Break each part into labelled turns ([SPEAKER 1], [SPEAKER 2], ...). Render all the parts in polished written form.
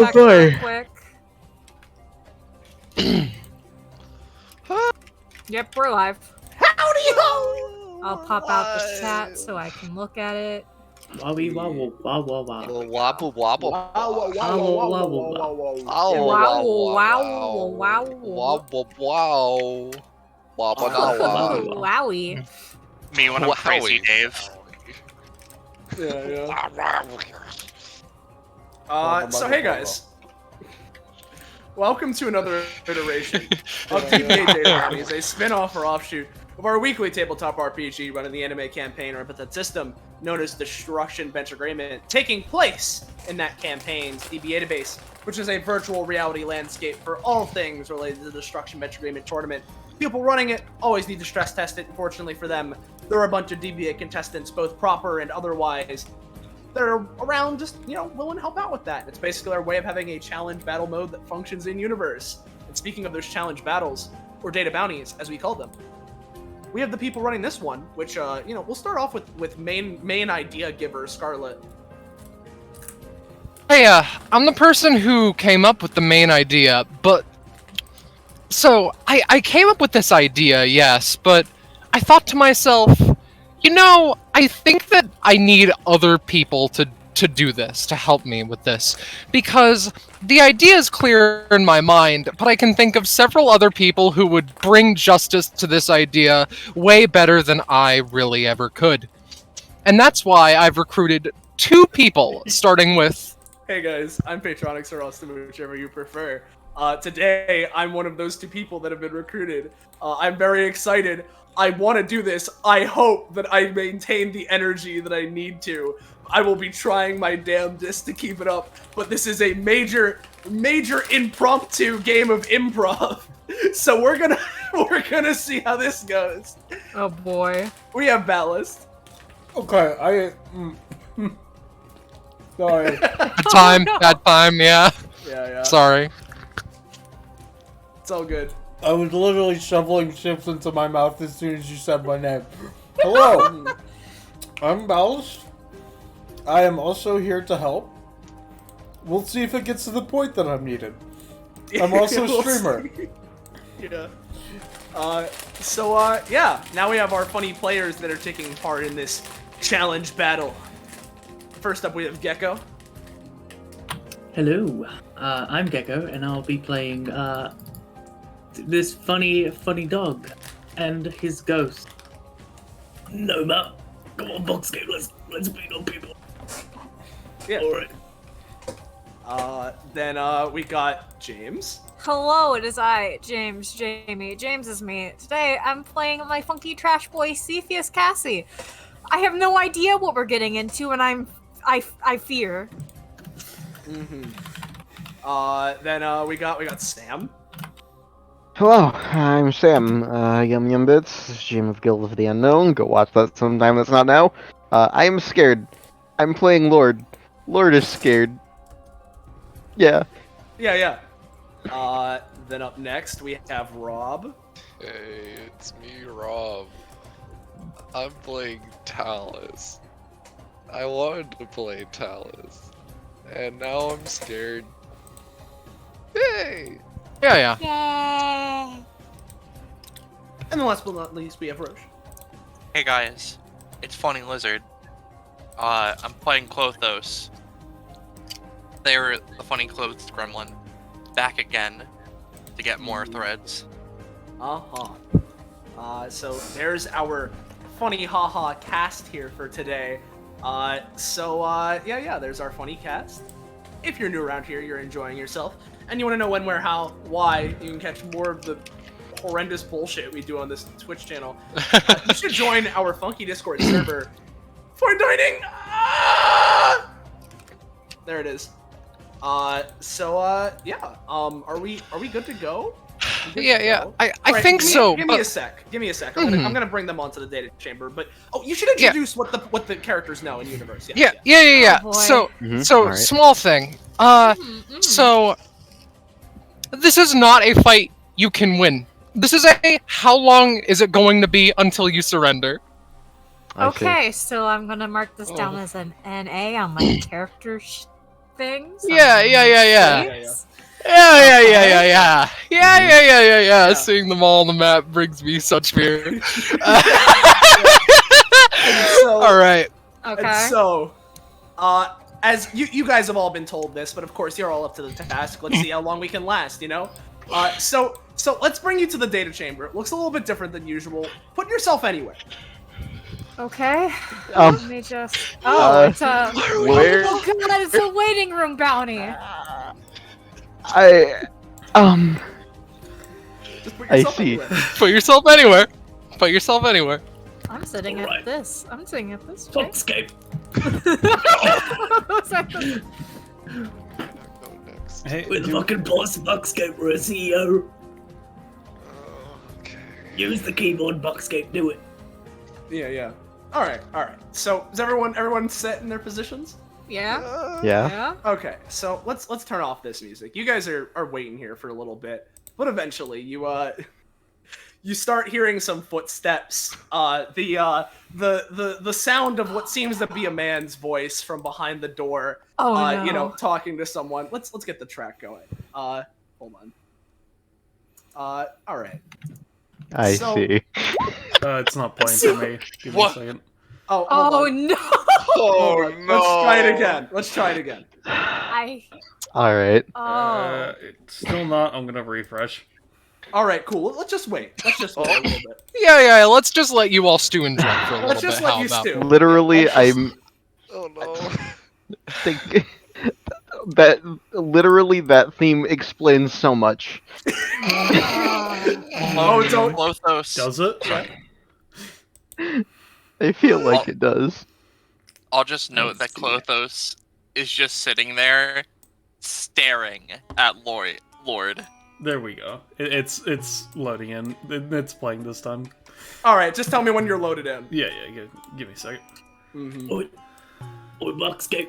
[SPEAKER 1] back
[SPEAKER 2] boy.
[SPEAKER 1] real quick. Yep, we're live.
[SPEAKER 3] Howdy-ho!
[SPEAKER 1] I'll pop out the chat so I can look at it.
[SPEAKER 4] Wobby wobble, wobble wobble.
[SPEAKER 5] Wobble wobble.
[SPEAKER 4] Wobble wobble wobble.
[SPEAKER 5] Oh,
[SPEAKER 1] Wow,
[SPEAKER 5] wow,
[SPEAKER 1] wow, wow.
[SPEAKER 5] wow, wow. Wobble now, wow.
[SPEAKER 1] Wowie.
[SPEAKER 6] Me when I'm crazy, Dave.
[SPEAKER 3] Yeah. So hey guys, welcome to another iteration of DBA Data Bounties, a spin-off or offshoot of our weekly tabletop RPG run in the anime campaign or Epithet System, known as Destruction Bench Agreement, taking place in that campaign's DBA database, which is a virtual reality landscape for all things related to the Destruction Bench Agreement tournament. People running it always need to stress test it. Unfortunately for them, there are a bunch of DBA contestants, both proper and otherwise, that are around just, willing to help out with that. It's basically our way of having a challenge battle mode that functions in universe. And speaking of those challenge battles, or data bounties, as we call them, we have the people running this one, which, we'll start off with main idea giver, Scarlet.
[SPEAKER 7] Hey, I'm the person who came up with the main idea, but... So, I came up with this idea, yes, but I thought to myself, I think that I need other people to do this, to help me with this, because the idea is clear in my mind, but I can think of several other people who would bring justice to this idea way better than I really ever could. And that's why I've recruited 2 people, starting with...
[SPEAKER 3] Hey guys, I'm Patronix or Austin, whichever you prefer. Today, I'm one of those 2 people that have been recruited. I'm very excited. I want to do this. I hope that I maintain the energy that I need to. I will be trying my damnedest to keep it up, but this is a major impromptu game of improv. So we're gonna see how this goes.
[SPEAKER 1] Oh boy.
[SPEAKER 3] We have Ballast.
[SPEAKER 2] Okay, sorry.
[SPEAKER 7] Bad time, yeah.
[SPEAKER 3] Yeah.
[SPEAKER 7] Sorry.
[SPEAKER 3] It's all good.
[SPEAKER 2] I was literally shoveling chips into my mouth as soon as you said my name. Hello, I'm Ballast. I am also here to help. We'll see if it gets to the point that I'm needed. I'm also a streamer.
[SPEAKER 3] Yeah. Now we have our funny players that are taking part in this challenge battle. First up, we have Gecko.
[SPEAKER 4] Hello, I'm Gecko, and I'll be playing this funny dog and his ghost. Noma, come on, box game. Let's beat on people.
[SPEAKER 3] Yeah.
[SPEAKER 4] All right.
[SPEAKER 3] Then we got James.
[SPEAKER 1] Hello, it is I, Jamie. James is me. Today, I'm playing my funky trash boy, Cepheus Cassie. I have no idea what we're getting into, and I fear.
[SPEAKER 3] Then we got Sam.
[SPEAKER 8] Hello, I'm Sam, Yum Bits, GM of Guild of the Unknown. Go watch that sometime that's not now. I am scared. I'm playing Lord. Lord is scared. Yeah.
[SPEAKER 3] Yeah. Then up next, we have Rob.
[SPEAKER 5] Hey, it's me, Rob. I'm playing Talus. I wanted to play Talus, and now I'm scared. Hey!
[SPEAKER 7] Yeah.
[SPEAKER 1] Yay!
[SPEAKER 3] And then last but not least, we have Roche.
[SPEAKER 6] Hey guys, it's Funny Lizard. I'm playing Clothos. They're the funny clothed gremlin. Back again to get more threads.
[SPEAKER 3] So there's our funny haha cast here for today. There's our funny cast. If you're new around here, you're enjoying yourself, and you want to know when, where, how, why, you can catch more of the horrendous bullshit we do on this Twitch channel. You should join our funky Discord server for dining. There it is. Are we good to go?
[SPEAKER 7] Yeah. I
[SPEAKER 3] Alright,
[SPEAKER 7] think so.
[SPEAKER 3] Give me a sec. I'm gonna bring them onto the data chamber. But you should introduce what the characters know in universe.
[SPEAKER 7] Yeah.
[SPEAKER 1] Oh,
[SPEAKER 7] So
[SPEAKER 8] Alright.
[SPEAKER 7] small thing. So this is not a fight you can win. This is how long is it going to be until you surrender?
[SPEAKER 8] I see.
[SPEAKER 1] Okay, so I'm gonna mark this down as an NA on my character things.
[SPEAKER 7] Yeah.
[SPEAKER 1] States.
[SPEAKER 7] Yeah. Seeing them all on the map brings me such fear. All right.
[SPEAKER 1] Okay.
[SPEAKER 3] And so, as you guys have all been told this, but of course you're all up to the task. Let's see how long we can last, you know? So let's bring you to the data chamber. It looks a little bit different than usual. Put yourself anywhere.
[SPEAKER 1] Okay. Let me just. Oh, it's a.
[SPEAKER 8] Where?
[SPEAKER 1] Oh god, it's a waiting room bounty.
[SPEAKER 3] Just put
[SPEAKER 8] I
[SPEAKER 3] yourself
[SPEAKER 8] see.
[SPEAKER 3] anywhere.
[SPEAKER 7] Put yourself anywhere. Put yourself anywhere.
[SPEAKER 1] I'm sitting at
[SPEAKER 4] Alright.
[SPEAKER 1] this. I'm sitting at this.
[SPEAKER 4] Boxscape.
[SPEAKER 1] Was that the-
[SPEAKER 5] Go next.
[SPEAKER 2] Hey,
[SPEAKER 4] We're the
[SPEAKER 2] do-
[SPEAKER 4] fucking boss of Boxscape. We're a CEO.
[SPEAKER 5] Okay.
[SPEAKER 4] Use the keyboard, Boxscape. Do it.
[SPEAKER 3] Yeah. All right. So is everyone set in their positions?
[SPEAKER 1] Yeah.
[SPEAKER 8] Yeah.
[SPEAKER 3] Okay, so let's turn off this music. You guys are waiting here for a little bit, but eventually you start hearing some footsteps. The sound of what seems to be a man's voice from behind the door.
[SPEAKER 1] Oh no.
[SPEAKER 3] You know, talking to someone. Let's get the track going. Hold on. All right.
[SPEAKER 8] I
[SPEAKER 3] So-
[SPEAKER 8] see.
[SPEAKER 2] it's not playing for me. Give me a
[SPEAKER 6] What?
[SPEAKER 2] second.
[SPEAKER 3] Oh, hold
[SPEAKER 1] Oh
[SPEAKER 3] on.
[SPEAKER 1] no.
[SPEAKER 5] Oh
[SPEAKER 3] Hold on.
[SPEAKER 5] no!
[SPEAKER 3] Let's try it again.
[SPEAKER 8] All right.
[SPEAKER 1] Oh.
[SPEAKER 2] It's still not. I'm gonna refresh.
[SPEAKER 3] All right, cool. Let's just wait. Let's just wait a little bit.
[SPEAKER 7] Yeah. Let's just let you all stew and drink for a little
[SPEAKER 3] Let's
[SPEAKER 7] bit.
[SPEAKER 3] just let
[SPEAKER 7] How
[SPEAKER 3] you
[SPEAKER 7] about
[SPEAKER 3] stew.
[SPEAKER 8] Literally,
[SPEAKER 3] Yeah, let's
[SPEAKER 8] I'm
[SPEAKER 5] Oh no!
[SPEAKER 8] think that literally that theme explains so much.
[SPEAKER 3] Oh, don't-
[SPEAKER 6] Lothos.
[SPEAKER 2] Does it?
[SPEAKER 8] I feel like it does.
[SPEAKER 6] I'll just note that
[SPEAKER 4] Let's see.
[SPEAKER 6] Klothos is just sitting there, staring at Lord.
[SPEAKER 2] There we go. It's loading in. It's playing this time.
[SPEAKER 3] All right, just tell me when you're loaded in.
[SPEAKER 2] Yeah. Give me a second.
[SPEAKER 3] Mm-hmm.
[SPEAKER 4] Oi, Boxscape.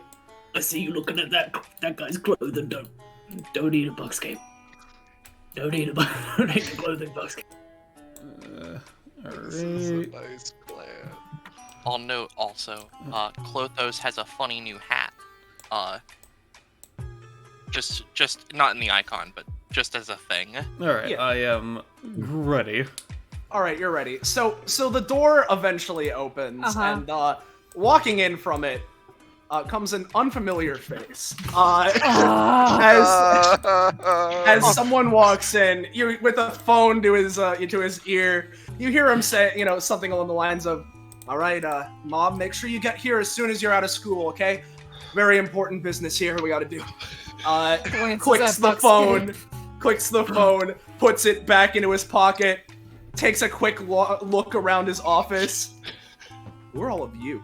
[SPEAKER 4] I see you looking at that guy's clothing. Don't eat a Boxscape. Don't eat the clothing, Boxscape.
[SPEAKER 5] This is a
[SPEAKER 2] Alright.
[SPEAKER 5] nice plan.
[SPEAKER 6] I'll note also, Klothos has a funny new hat. Just not in the icon, but just as a thing.
[SPEAKER 2] Alright,
[SPEAKER 3] Yeah.
[SPEAKER 2] I am ready.
[SPEAKER 3] All right, you're ready. So the door eventually opens,
[SPEAKER 1] Uh-huh.
[SPEAKER 3] and walking in from it comes an unfamiliar face. As someone walks in, you with a phone to his ear, you hear him say, you know, something along the lines of, "All right, Mom, make sure you get here as soon as you're out of school, okay? Very important business here. We got to do."
[SPEAKER 1] Glances
[SPEAKER 3] Clicks
[SPEAKER 1] at
[SPEAKER 3] the
[SPEAKER 1] Buckscape.
[SPEAKER 3] phone, puts it back into his pocket, takes a quick look around his office. Who are all of you?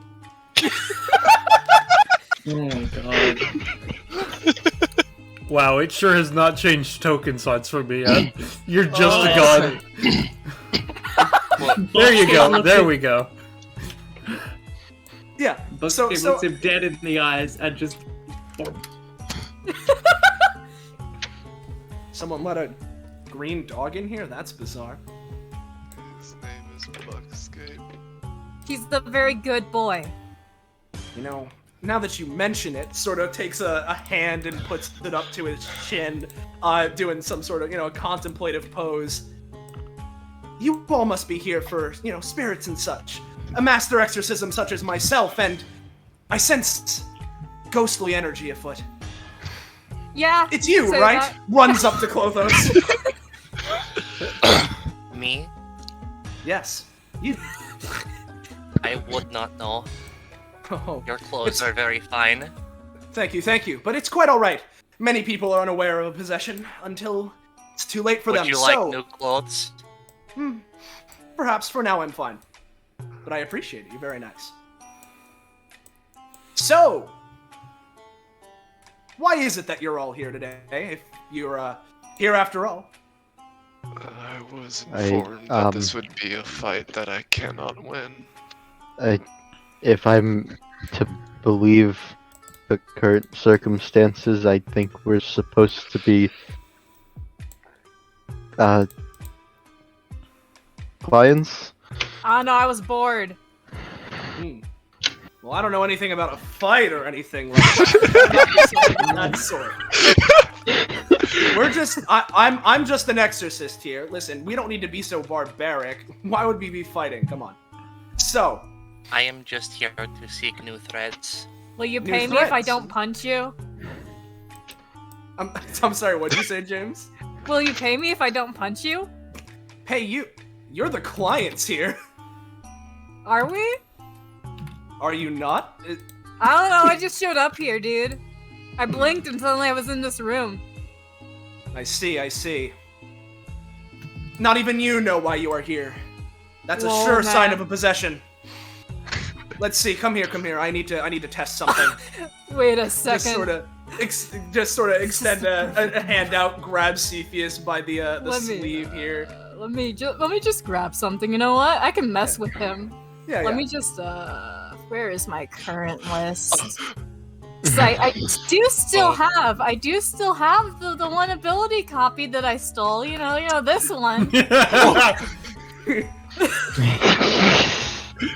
[SPEAKER 4] Oh god.
[SPEAKER 2] Wow, it sure has not changed token size for me yet. You're just a god. There you go. There we go.
[SPEAKER 3] Yeah.
[SPEAKER 4] Boxscape looks him dead in the eyes and just.
[SPEAKER 3] Someone let a green dog in here? That's bizarre.
[SPEAKER 5] His name is Buckscape.
[SPEAKER 1] He's the very good boy.
[SPEAKER 3] You know, now that you mention it, sort of takes a hand and puts it up to his chin, doing some sort of, you know, contemplative pose. You all must be here for, you know, spirits and such. A master exorcism such as myself, and I sense ghostly energy afoot.
[SPEAKER 1] Yeah.
[SPEAKER 3] It's you,
[SPEAKER 1] say
[SPEAKER 3] right?
[SPEAKER 1] that.
[SPEAKER 3] Runs up to Klothos.
[SPEAKER 6] Me?
[SPEAKER 3] Yes. You.
[SPEAKER 6] I would not know.
[SPEAKER 3] Oh,
[SPEAKER 6] Your clothes
[SPEAKER 3] It's-
[SPEAKER 6] are very fine.
[SPEAKER 3] thank you. But it's quite all right. Many people are unaware of a possession until it's too late for
[SPEAKER 6] Would
[SPEAKER 3] them.
[SPEAKER 6] you
[SPEAKER 3] so,
[SPEAKER 6] like new clothes?
[SPEAKER 3] perhaps for now I'm fine. But I appreciate it. You're very nice. So, why is it that you're all here today? If you're here after all.
[SPEAKER 5] I was
[SPEAKER 8] I,
[SPEAKER 5] informed that this would be a fight that I cannot win.
[SPEAKER 8] If I'm to believe the current circumstances, I think we're supposed to be clients.
[SPEAKER 1] Oh no, I was bored.
[SPEAKER 3] Well, Well, I don't know anything about a fight or anything like that. Not that sort. We're just, I'm just an exorcist here. Listen, we don't need to be so barbaric. Why would we be fighting? Come on. So,
[SPEAKER 6] I am just here to seek new threads.
[SPEAKER 1] Will you
[SPEAKER 3] New
[SPEAKER 1] pay me if I
[SPEAKER 3] threats.
[SPEAKER 1] don't punch you?
[SPEAKER 3] I'm sorry, what did you say, James?
[SPEAKER 1] Will you pay me if I don't punch you?
[SPEAKER 3] Hey, you're the clients here.
[SPEAKER 1] Are we?
[SPEAKER 3] Are you not?
[SPEAKER 1] I don't know, I just showed up here, dude. I blinked and suddenly I was in this room.
[SPEAKER 3] I see. Not even you know why you are here. That's a
[SPEAKER 1] Whoa,
[SPEAKER 3] sure
[SPEAKER 1] man.
[SPEAKER 3] sign of a possession. Let's see. Come here. I need to test something.
[SPEAKER 1] Wait a second.
[SPEAKER 3] Just sort of extend a hand out, grab Cepheus by the sleeve here.
[SPEAKER 1] Let me just grab something. You know what? I can mess with him.
[SPEAKER 3] Yeah,
[SPEAKER 1] Let me just where is my current list? 'Cause I do still have the one ability copy that I stole. You know this one.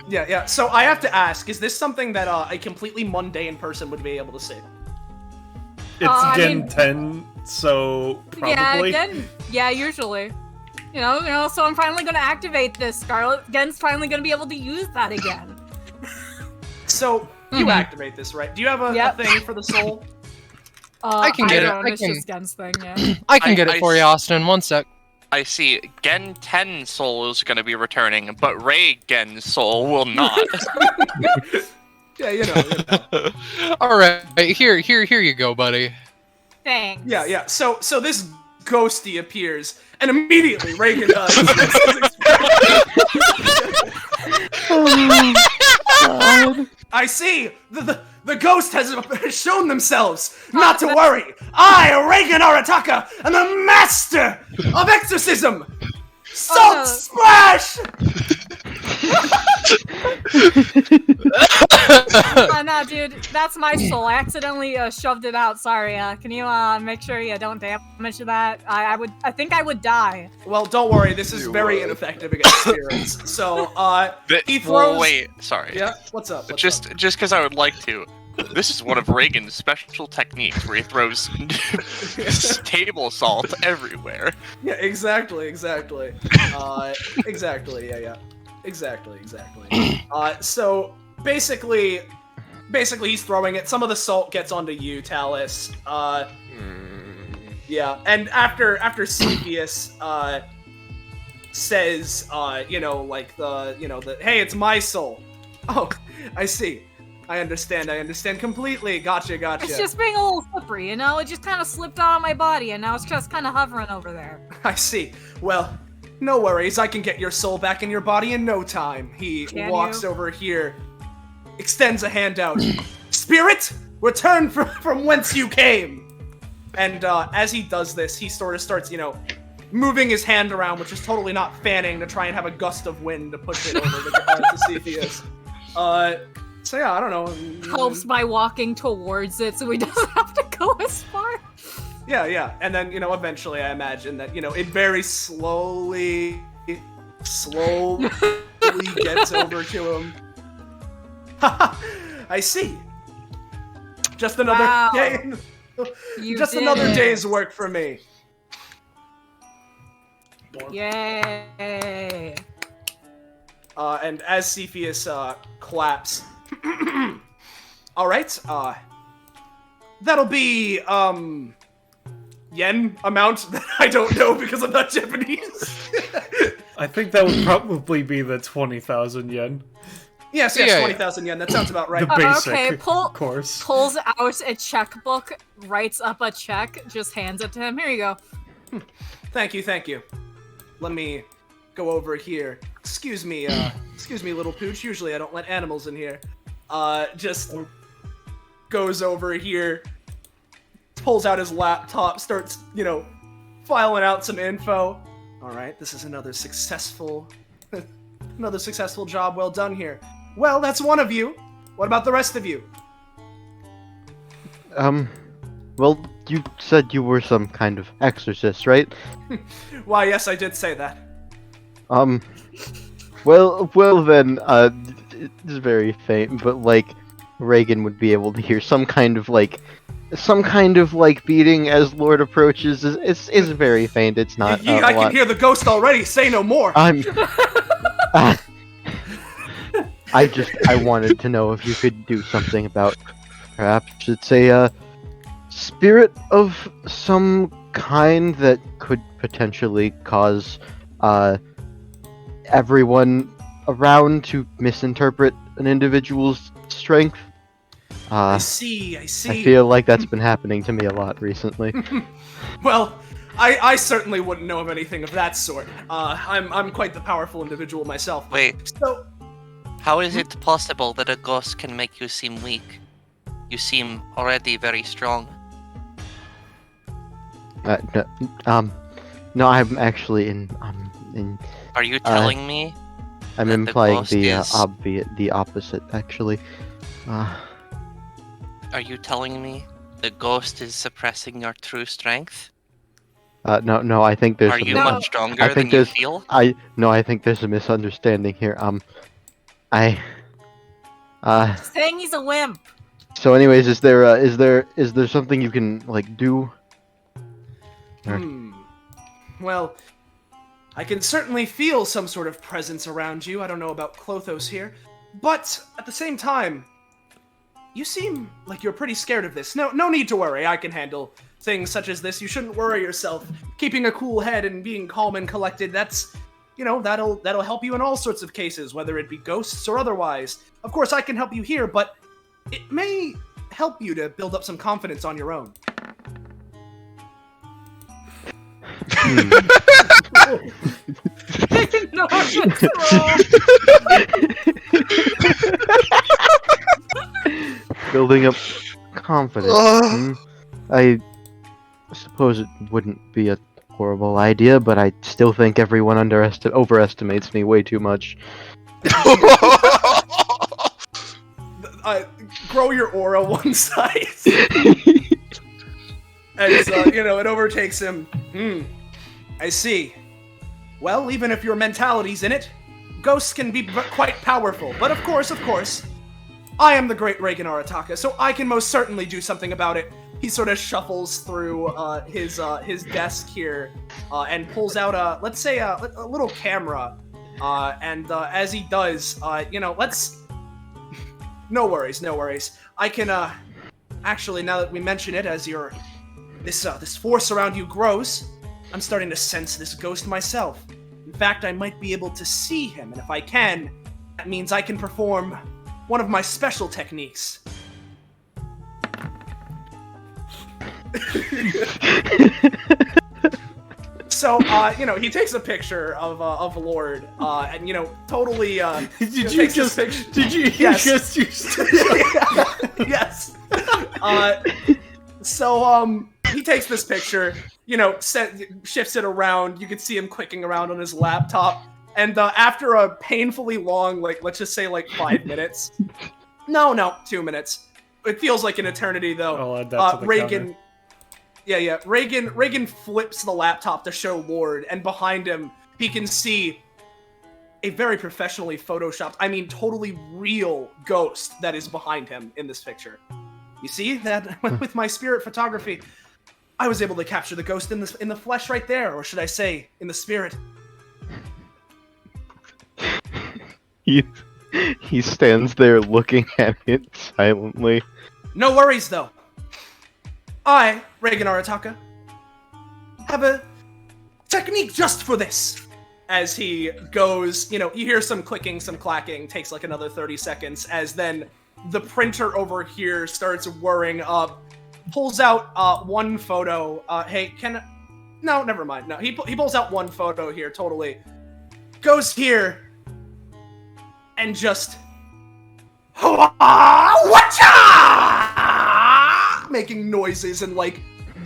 [SPEAKER 3] Yeah. So I have to ask: is this something that a completely mundane person would be able to see?
[SPEAKER 2] It's Gen 10, so probably.
[SPEAKER 1] Yeah, usually. You know. So I'm finally gonna activate this. Scarlet Gen's finally gonna be able to use that again.
[SPEAKER 3] So you activate this, right? Do you have a thing for the soul?
[SPEAKER 7] I can get it.
[SPEAKER 1] It's just Gen's thing, yeah.
[SPEAKER 7] I can get it for you, Austin. One sec.
[SPEAKER 6] I see. Gen 10 soul is going to be returning, but Ray Gen's soul will not.
[SPEAKER 3] Yeah, you know.
[SPEAKER 7] All right, here you go, buddy.
[SPEAKER 1] Thanks.
[SPEAKER 3] Yeah. So this ghosty appears, and immediately Reagan does. I see. The ghost has shown themselves. Not to worry. I, Reagan Arataka, am the master of exorcism. Salt splash.
[SPEAKER 1] No, dude, that's my soul. I accidentally shoved it out. Sorry. Can you make sure you don't damage that? I think I would die.
[SPEAKER 3] Well, don't worry. This is very ineffective against spirits. So, he throws.
[SPEAKER 6] Wait, sorry.
[SPEAKER 3] Yeah. What's up?
[SPEAKER 6] Just because I would like to. This is one of Reagan's special techniques where he throws table salt everywhere.
[SPEAKER 3] Yeah, exactly. Exactly. Yeah. Exactly. So basically he's throwing it. Some of the salt gets onto you, Talus. Yeah, and after Cepheus says, hey, it's my soul. Oh, I see. I understand completely. Gotcha.
[SPEAKER 1] It's just being a little slippery, you know? It just kind of slipped out of my body, and now it's just kind of hovering over there.
[SPEAKER 3] I see. Well, no worries. I can get your soul back in your body in no time. He walks over here, extends a hand out. Spirit, return from whence you came. And as he does this, he sort of starts, moving his hand around, which is totally not fanning, to try and have a gust of wind to push it over to Cepheus. So yeah, I don't know.
[SPEAKER 1] Helps by walking towards it so he doesn't have to go as far.
[SPEAKER 3] Yeah. And then, eventually I imagine that, it very slowly gets over to him. I see. Just another day. Another day's work for me.
[SPEAKER 1] Yay.
[SPEAKER 3] And as Cepheus claps, all right, that'll be yen amount that I don't know because I'm not Japanese.
[SPEAKER 2] I think that would probably be the 20,000 yen.
[SPEAKER 3] Yes,
[SPEAKER 7] Yeah.
[SPEAKER 3] 20,000 yen. That sounds about right.
[SPEAKER 2] The basic
[SPEAKER 1] Okay,
[SPEAKER 2] course.
[SPEAKER 1] pulls out a checkbook, writes up a check, just hands it to him. Here you go.
[SPEAKER 3] Thank you. Let me go over here. Excuse me, little pooch. Usually I don't let animals in here. Just goes over here, pulls out his laptop, starts, filing out some info. All right, this is another successful job well done here. Well, that's one of you. What about the rest of you?
[SPEAKER 8] Well, you said you were some kind of exorcist, right?
[SPEAKER 3] Why, yes, I did say that.
[SPEAKER 8] Well then, it's very faint, but Reagan would be able to hear some kind of beating as Lord approaches. Is very faint. It's not a
[SPEAKER 3] I
[SPEAKER 8] lot.
[SPEAKER 3] can hear the ghost already. Say no more.
[SPEAKER 8] I'm. I wanted to know if you could do something about. Perhaps it's a spirit of some kind that could potentially cause everyone around to misinterpret an individual's strength.
[SPEAKER 3] I see.
[SPEAKER 8] I feel like that's been happening to me a lot recently.
[SPEAKER 3] Well, I certainly wouldn't know of anything of that sort. I'm quite the powerful individual myself.
[SPEAKER 6] Wait,
[SPEAKER 3] So,
[SPEAKER 6] how is it possible that a ghost can make you seem weak? You seem already very strong.
[SPEAKER 8] No, I'm actually in.
[SPEAKER 6] Are you telling me?
[SPEAKER 8] I'm
[SPEAKER 6] that the
[SPEAKER 8] implying
[SPEAKER 6] ghost
[SPEAKER 8] the
[SPEAKER 6] is-
[SPEAKER 8] the opposite, actually.
[SPEAKER 6] Are you telling me the ghost is suppressing your true strength?
[SPEAKER 8] No, I think there's.
[SPEAKER 6] Are you
[SPEAKER 1] No.
[SPEAKER 6] much stronger
[SPEAKER 8] I
[SPEAKER 6] than
[SPEAKER 8] think
[SPEAKER 6] you
[SPEAKER 8] there's.
[SPEAKER 6] feel?
[SPEAKER 8] I think there's a misunderstanding here.
[SPEAKER 1] Saying he's a wimp.
[SPEAKER 8] So, anyways, is there something you can do?
[SPEAKER 3] Well, I can certainly feel some sort of presence around you. I don't know about Clothos here, but at the same time, you seem like you're pretty scared of this. No need to worry. I can handle things such as this. You shouldn't worry yourself. Keeping a cool head and being calm and collected, that's, that'll help you in all sorts of cases, whether it be ghosts or otherwise. Of course, I can help you here, but it may help you to build up some confidence on your own.
[SPEAKER 1] No, that's wrong.
[SPEAKER 8] Building up confidence. I suppose it wouldn't be a horrible idea, but I still think everyone overestimates me way too much.
[SPEAKER 3] Grow your aura one size. As, it overtakes him. I see. Well, even if your mentality's in it, ghosts can be quite powerful. But of course, I am the great Reagan Arataka, so I can most certainly do something about it. He sort of shuffles through his desk here and pulls out a little camera. And as he does, let's... No worries. I can, actually, now that we mention it, as this force around you grows, I'm starting to sense this ghost myself. In fact, I might be able to see him, and if I can, that means I can perform one of my special techniques. So, he takes a picture of Lord, and, totally,
[SPEAKER 2] Did you just use
[SPEAKER 3] Yes. So, he takes this picture, shifts it around. You can see him clicking around on his laptop. And after a painfully long, let's just say 5 minutes. No, 2 minutes. It feels like an eternity, though.
[SPEAKER 2] I'll add that to the
[SPEAKER 3] Reagan.
[SPEAKER 2] counter.
[SPEAKER 3] Yeah. Reagan flips the laptop to show Lord, and behind him, he can see a very professionally photoshopped, totally real ghost that is behind him in this picture. You see that with my spirit photography, I was able to capture the ghost in the flesh right there, or should I say, in the spirit.
[SPEAKER 8] He stands there looking at it silently.
[SPEAKER 3] No worries, though. I, Reagan Arataka, have a technique just for this. As he goes, you hear some clicking, some clacking, takes another 30 seconds, as then the printer over here starts whirring up, pulls out one photo. No, never mind. No, he pulls out one photo here, totally. Goes here, and just... making noises and,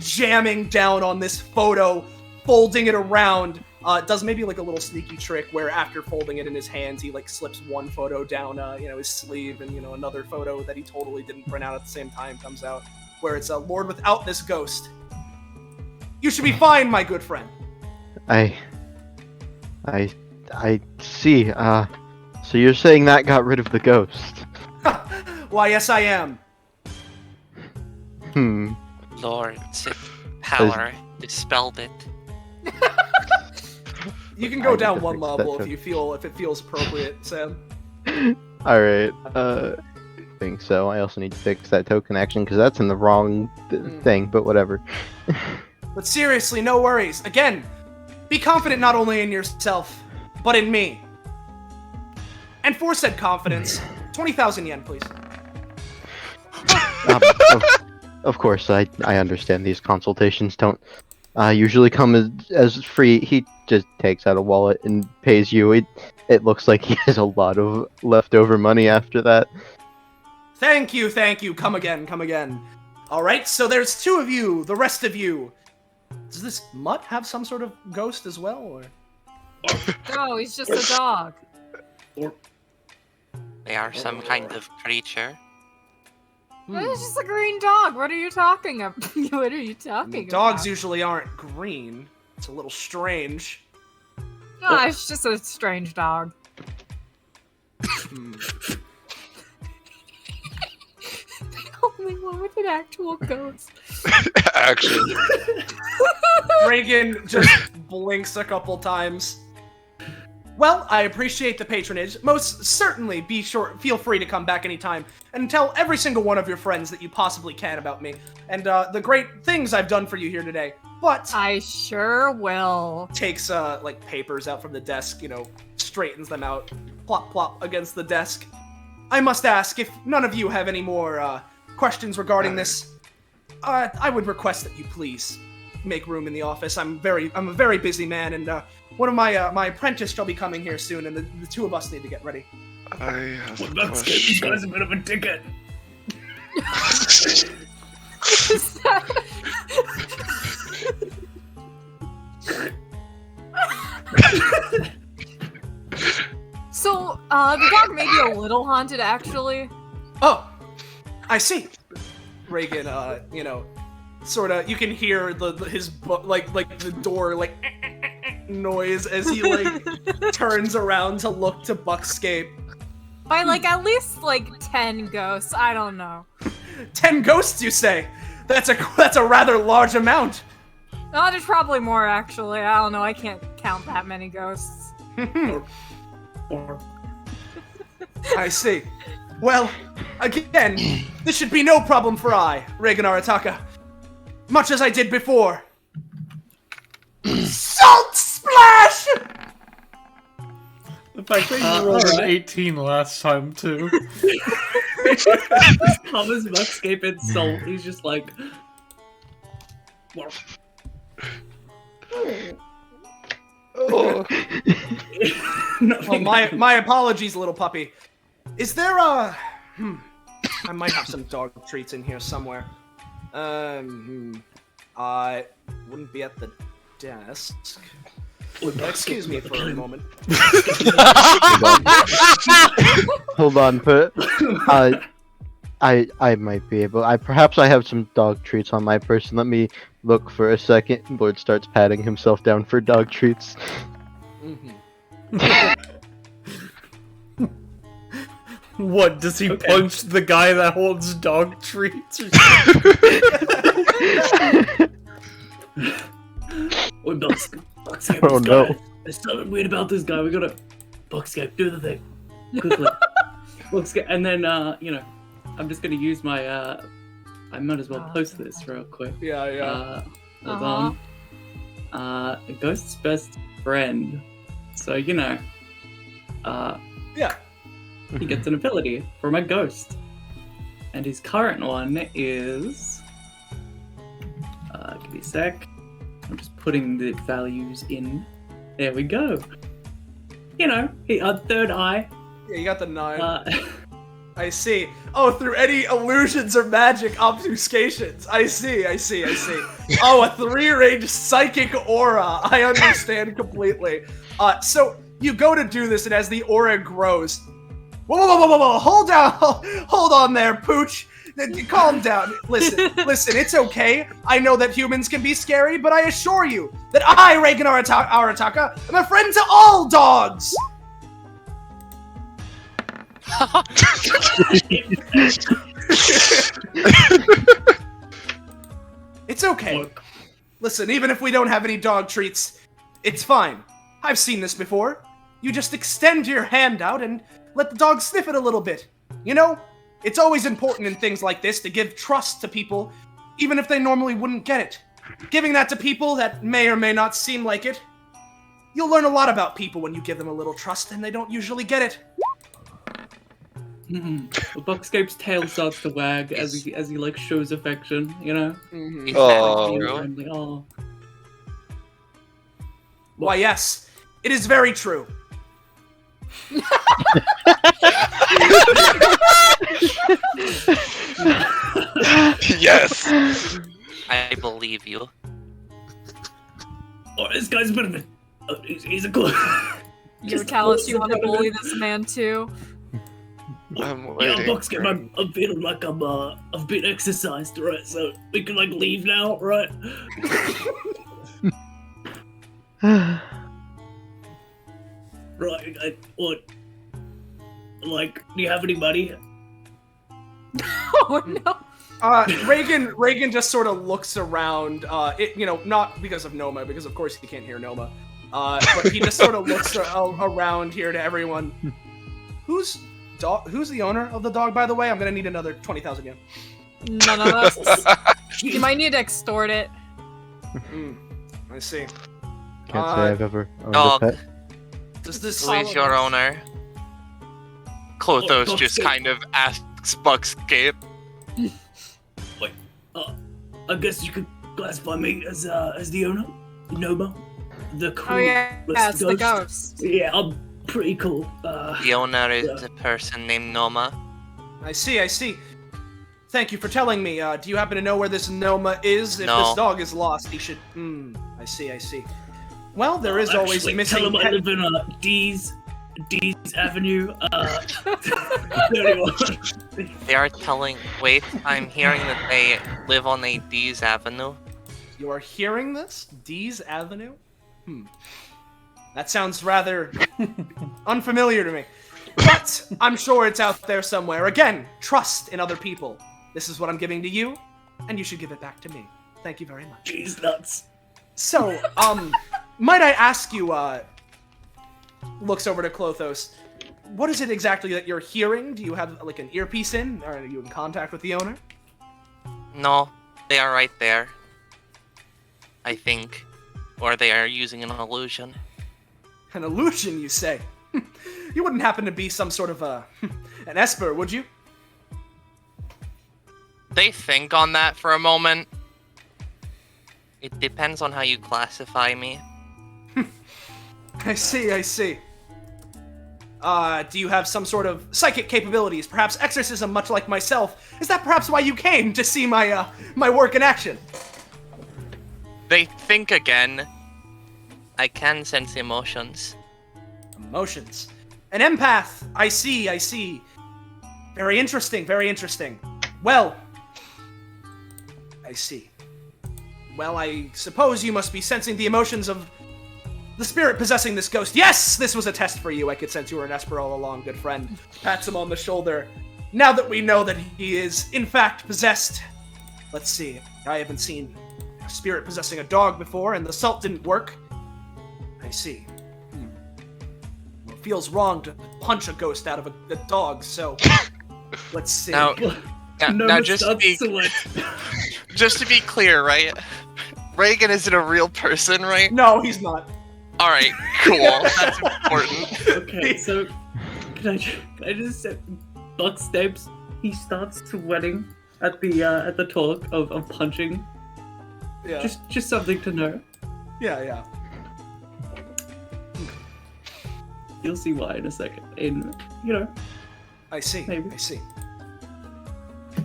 [SPEAKER 3] jamming down on this photo, folding it around. Does maybe a little sneaky trick where after folding it in his hands, he slips one photo down, his sleeve, and another photo that he totally didn't print out at the same time comes out, where it's a Lord without this ghost. You should be fine, my good friend.
[SPEAKER 8] I see. So you're saying that got rid of the ghost?
[SPEAKER 3] Why, yes, I am.
[SPEAKER 6] Lord, Sith power dispelled it.
[SPEAKER 3] You can
[SPEAKER 8] I
[SPEAKER 3] go
[SPEAKER 8] need
[SPEAKER 3] down
[SPEAKER 8] to
[SPEAKER 3] one
[SPEAKER 8] fix that
[SPEAKER 3] level
[SPEAKER 8] joke.
[SPEAKER 3] if it feels appropriate, Sam.
[SPEAKER 8] Alright, I think so. I also need to fix that token action because that's in the wrong thing, but whatever.
[SPEAKER 3] But seriously, no worries. Again, be confident not only in yourself, but in me. And for said confidence, 20,000 yen, please.
[SPEAKER 8] Um, of course, I understand these consultations don't usually come as free. He just takes out a wallet and pays you. It looks like he has a lot of leftover money after that.
[SPEAKER 3] Thank you, thank you. Come again, come again. Alright, so there's 2 of you, the rest of you. Does this mutt have some sort of ghost as well, or?
[SPEAKER 1] No, he's just a dog.
[SPEAKER 6] They are some kind of creature.
[SPEAKER 1] It's just a green dog. What are you talking about? What are you talking
[SPEAKER 3] Dogs
[SPEAKER 1] about?
[SPEAKER 3] usually aren't green. It's a little strange.
[SPEAKER 1] No, it's just a strange dog. The only one with an actual ghost.
[SPEAKER 5] Actually,
[SPEAKER 3] Reagan just blinks a couple times. Well, I appreciate the patronage. Most certainly feel free to come back anytime and tell every single one of your friends that you possibly can about me and the great things I've done for you here today. But
[SPEAKER 1] I sure will.
[SPEAKER 3] takes like papers out from the desk, straightens them out, plop plop against the desk. I must ask if none of you have any more questions regarding this. I would request that you please make room in the office. I'm a very busy man, and one of my apprentice shall be coming here soon, and the 2 of us need to get ready.
[SPEAKER 5] I have a
[SPEAKER 4] Let's get these guys a
[SPEAKER 5] question.
[SPEAKER 4] bit of a ticket.
[SPEAKER 1] So, the dog may be a little haunted, actually.
[SPEAKER 3] Oh, I see. Reagan, sorta, you can hear his the door noise as he turns around to look to Buckscape.
[SPEAKER 1] By at least 10 ghosts. I don't know.
[SPEAKER 3] 10 ghosts, you say? That's a rather large amount.
[SPEAKER 1] No, there's probably more actually. I don't know. I can't count that many ghosts.
[SPEAKER 3] I see. Well, again, this should be no problem for Reagan Arataka. Much as I did before. Salt splash!
[SPEAKER 2] The fact that you rolled an
[SPEAKER 4] alright.
[SPEAKER 2] 18 last time, too.
[SPEAKER 4] Thomas Buckscape insult. He's just like.
[SPEAKER 5] Oh,
[SPEAKER 3] Well, my apologies, little puppy. Is there a... I might have some dog treats in here somewhere. I wouldn't be at the desk. Excuse me for a moment.
[SPEAKER 8] Hold on, but I might be able. Perhaps I have some dog treats on my person. Let me look for a second. Lord starts patting himself down for dog treats.
[SPEAKER 2] What, does he
[SPEAKER 4] Okay.
[SPEAKER 2] punch the guy that holds dog treats?
[SPEAKER 4] Oi, Buckscape,
[SPEAKER 8] Oh,
[SPEAKER 4] this
[SPEAKER 8] no.
[SPEAKER 4] guy. There's something weird about this guy. We gotta. Buckscape, do the thing. Quickly. Buckscape, and then, I'm just gonna use my, I might as well post this real quick.
[SPEAKER 3] Yeah.
[SPEAKER 4] Hold on. Ghost's best friend. So,
[SPEAKER 3] Yeah.
[SPEAKER 4] he gets an ability from a ghost. And his current one is... give me a sec. I'm just putting the values in. There we go. Third eye.
[SPEAKER 3] Yeah, you got the 9.
[SPEAKER 4] Uh,
[SPEAKER 3] I see. Oh, through any illusions or magic obfuscations. I see. Oh, a 3-range psychic aura. I understand completely. So you go to do this, and as the aura grows... Whoa. Hold on there, Pooch. Calm down. Listen, it's okay. I know that humans can be scary, but I assure you that I, Reagan Arataka, am a friend to all dogs! It's okay. Listen, even if we don't have any dog treats, it's fine. I've seen this before. You just extend your hand out and let the dog sniff it a little bit. You know, it's always important in things like this to give trust to people, even if they normally wouldn't get it. Giving that to people that may or may not seem like it, you'll learn a lot about people when you give them a little trust and they don't usually get it.
[SPEAKER 4] The Buckscape's tail starts to wag as he like shows affection, you know?
[SPEAKER 6] Is
[SPEAKER 5] Oh.
[SPEAKER 6] that true?
[SPEAKER 4] Friendly. Oh.
[SPEAKER 3] Why, yes, it is very true.
[SPEAKER 5] Yes.
[SPEAKER 6] I believe you.
[SPEAKER 4] Oh, this guy's a bit of a... Oh, he's a good...
[SPEAKER 1] Yo, Talus, you want to bully this man too?
[SPEAKER 5] I'm
[SPEAKER 4] Yeah,
[SPEAKER 5] waiting.
[SPEAKER 4] Buckscape, I'm feeling like I've been exercised, right? So we can like leave now, right? Right, what? Like, do you have any money?
[SPEAKER 1] Oh no.
[SPEAKER 3] Reagan just sort of looks around, not because of Noma, because of course he can't hear Noma, but he just sort of looks around here to everyone. Who's the owner of the dog, by the way? I'm gonna need another 20,000 yen.
[SPEAKER 1] None of us. You might need to extort it.
[SPEAKER 3] I see.
[SPEAKER 8] Can't say I've ever owned
[SPEAKER 6] Dog.
[SPEAKER 8] a pet.
[SPEAKER 3] Does this...
[SPEAKER 6] Who is your owner? Klothos just
[SPEAKER 4] Buckscape.
[SPEAKER 6] kind of asks Buckscape.
[SPEAKER 4] I guess you could classify me as the owner, Noma, the cool.
[SPEAKER 1] Oh yeah, it's the ghost.
[SPEAKER 4] Yeah, I'm pretty cool.
[SPEAKER 6] The owner is a person named Noma.
[SPEAKER 3] I see. Thank you for telling me. Do you happen to know where this Noma is? If
[SPEAKER 6] No.
[SPEAKER 3] this dog is lost, he should... I see. Well, there is always
[SPEAKER 4] actually,
[SPEAKER 3] missing...
[SPEAKER 4] Tell him I live in D's Avenue. 31.
[SPEAKER 6] They are telling. Wait, I'm hearing that they live on a D's Avenue.
[SPEAKER 3] You are hearing this? D's Avenue? That sounds rather unfamiliar to me. But I'm sure it's out there somewhere. Again, trust in other people. This is what I'm giving to you, and you should give it back to me. Thank you very much.
[SPEAKER 4] Cheese nuts.
[SPEAKER 3] So, might I ask you, looks over to Klothos, what is it exactly that you're hearing? Do you have, like, an earpiece in? Or are you in contact with the owner?
[SPEAKER 6] No, they are right there. I think. Or they are using an illusion.
[SPEAKER 3] An illusion, you say? You wouldn't happen to be some sort of, an Esper, would you?
[SPEAKER 6] They think on that for a moment. It depends on how you classify me.
[SPEAKER 3] I see. Do you have some sort of psychic capabilities? Perhaps exorcism, much like myself? Is that perhaps why you came, to see my, my work in action?
[SPEAKER 6] They think again. I can sense emotions.
[SPEAKER 3] Emotions. An empath! I see. Very interesting. Well, I see. Well, I suppose you must be sensing the emotions of the spirit possessing this ghost. Yes! This was a test for you. I could sense you were an Esper all along, good friend. Pats him on the shoulder. Now that we know that he is, in fact, possessed. Let's see. I haven't seen a spirit possessing a dog before, and the salt didn't work. I see. Well, it feels wrong to punch a ghost out of a dog, so... Let's see.
[SPEAKER 6] Now just to be clear, right? Reagan isn't a real person, right?
[SPEAKER 3] No, he's not.
[SPEAKER 6] All right, cool. That's important.
[SPEAKER 4] Okay, so can I just say, Buckscape, he starts sweating at the talk of punching.
[SPEAKER 3] Yeah.
[SPEAKER 4] Just something to know.
[SPEAKER 3] Yeah.
[SPEAKER 4] You'll see why in a second.
[SPEAKER 3] I see.
[SPEAKER 4] Maybe.
[SPEAKER 3] I see.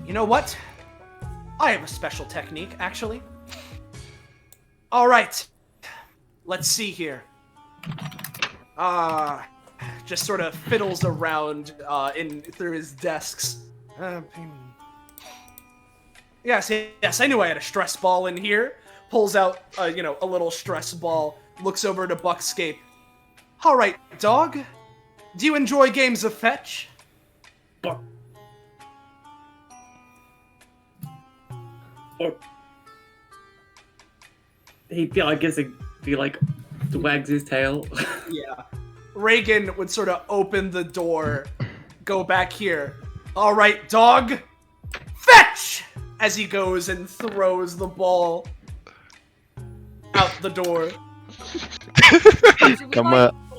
[SPEAKER 3] You know what? I have a special technique, actually. All right. Let's see here. Just sort of fiddles around through his desks. Yes. I knew I had a stress ball in here. Pulls out, a little stress ball. Looks over to Buckscape. All right, dog. Do you enjoy games of fetch?
[SPEAKER 4] Buck. Or I guess he like wags his tail.
[SPEAKER 3] Yeah. Reagan would sort of open the door, go back here. All right, dog, fetch! As he goes and throws the ball out the door.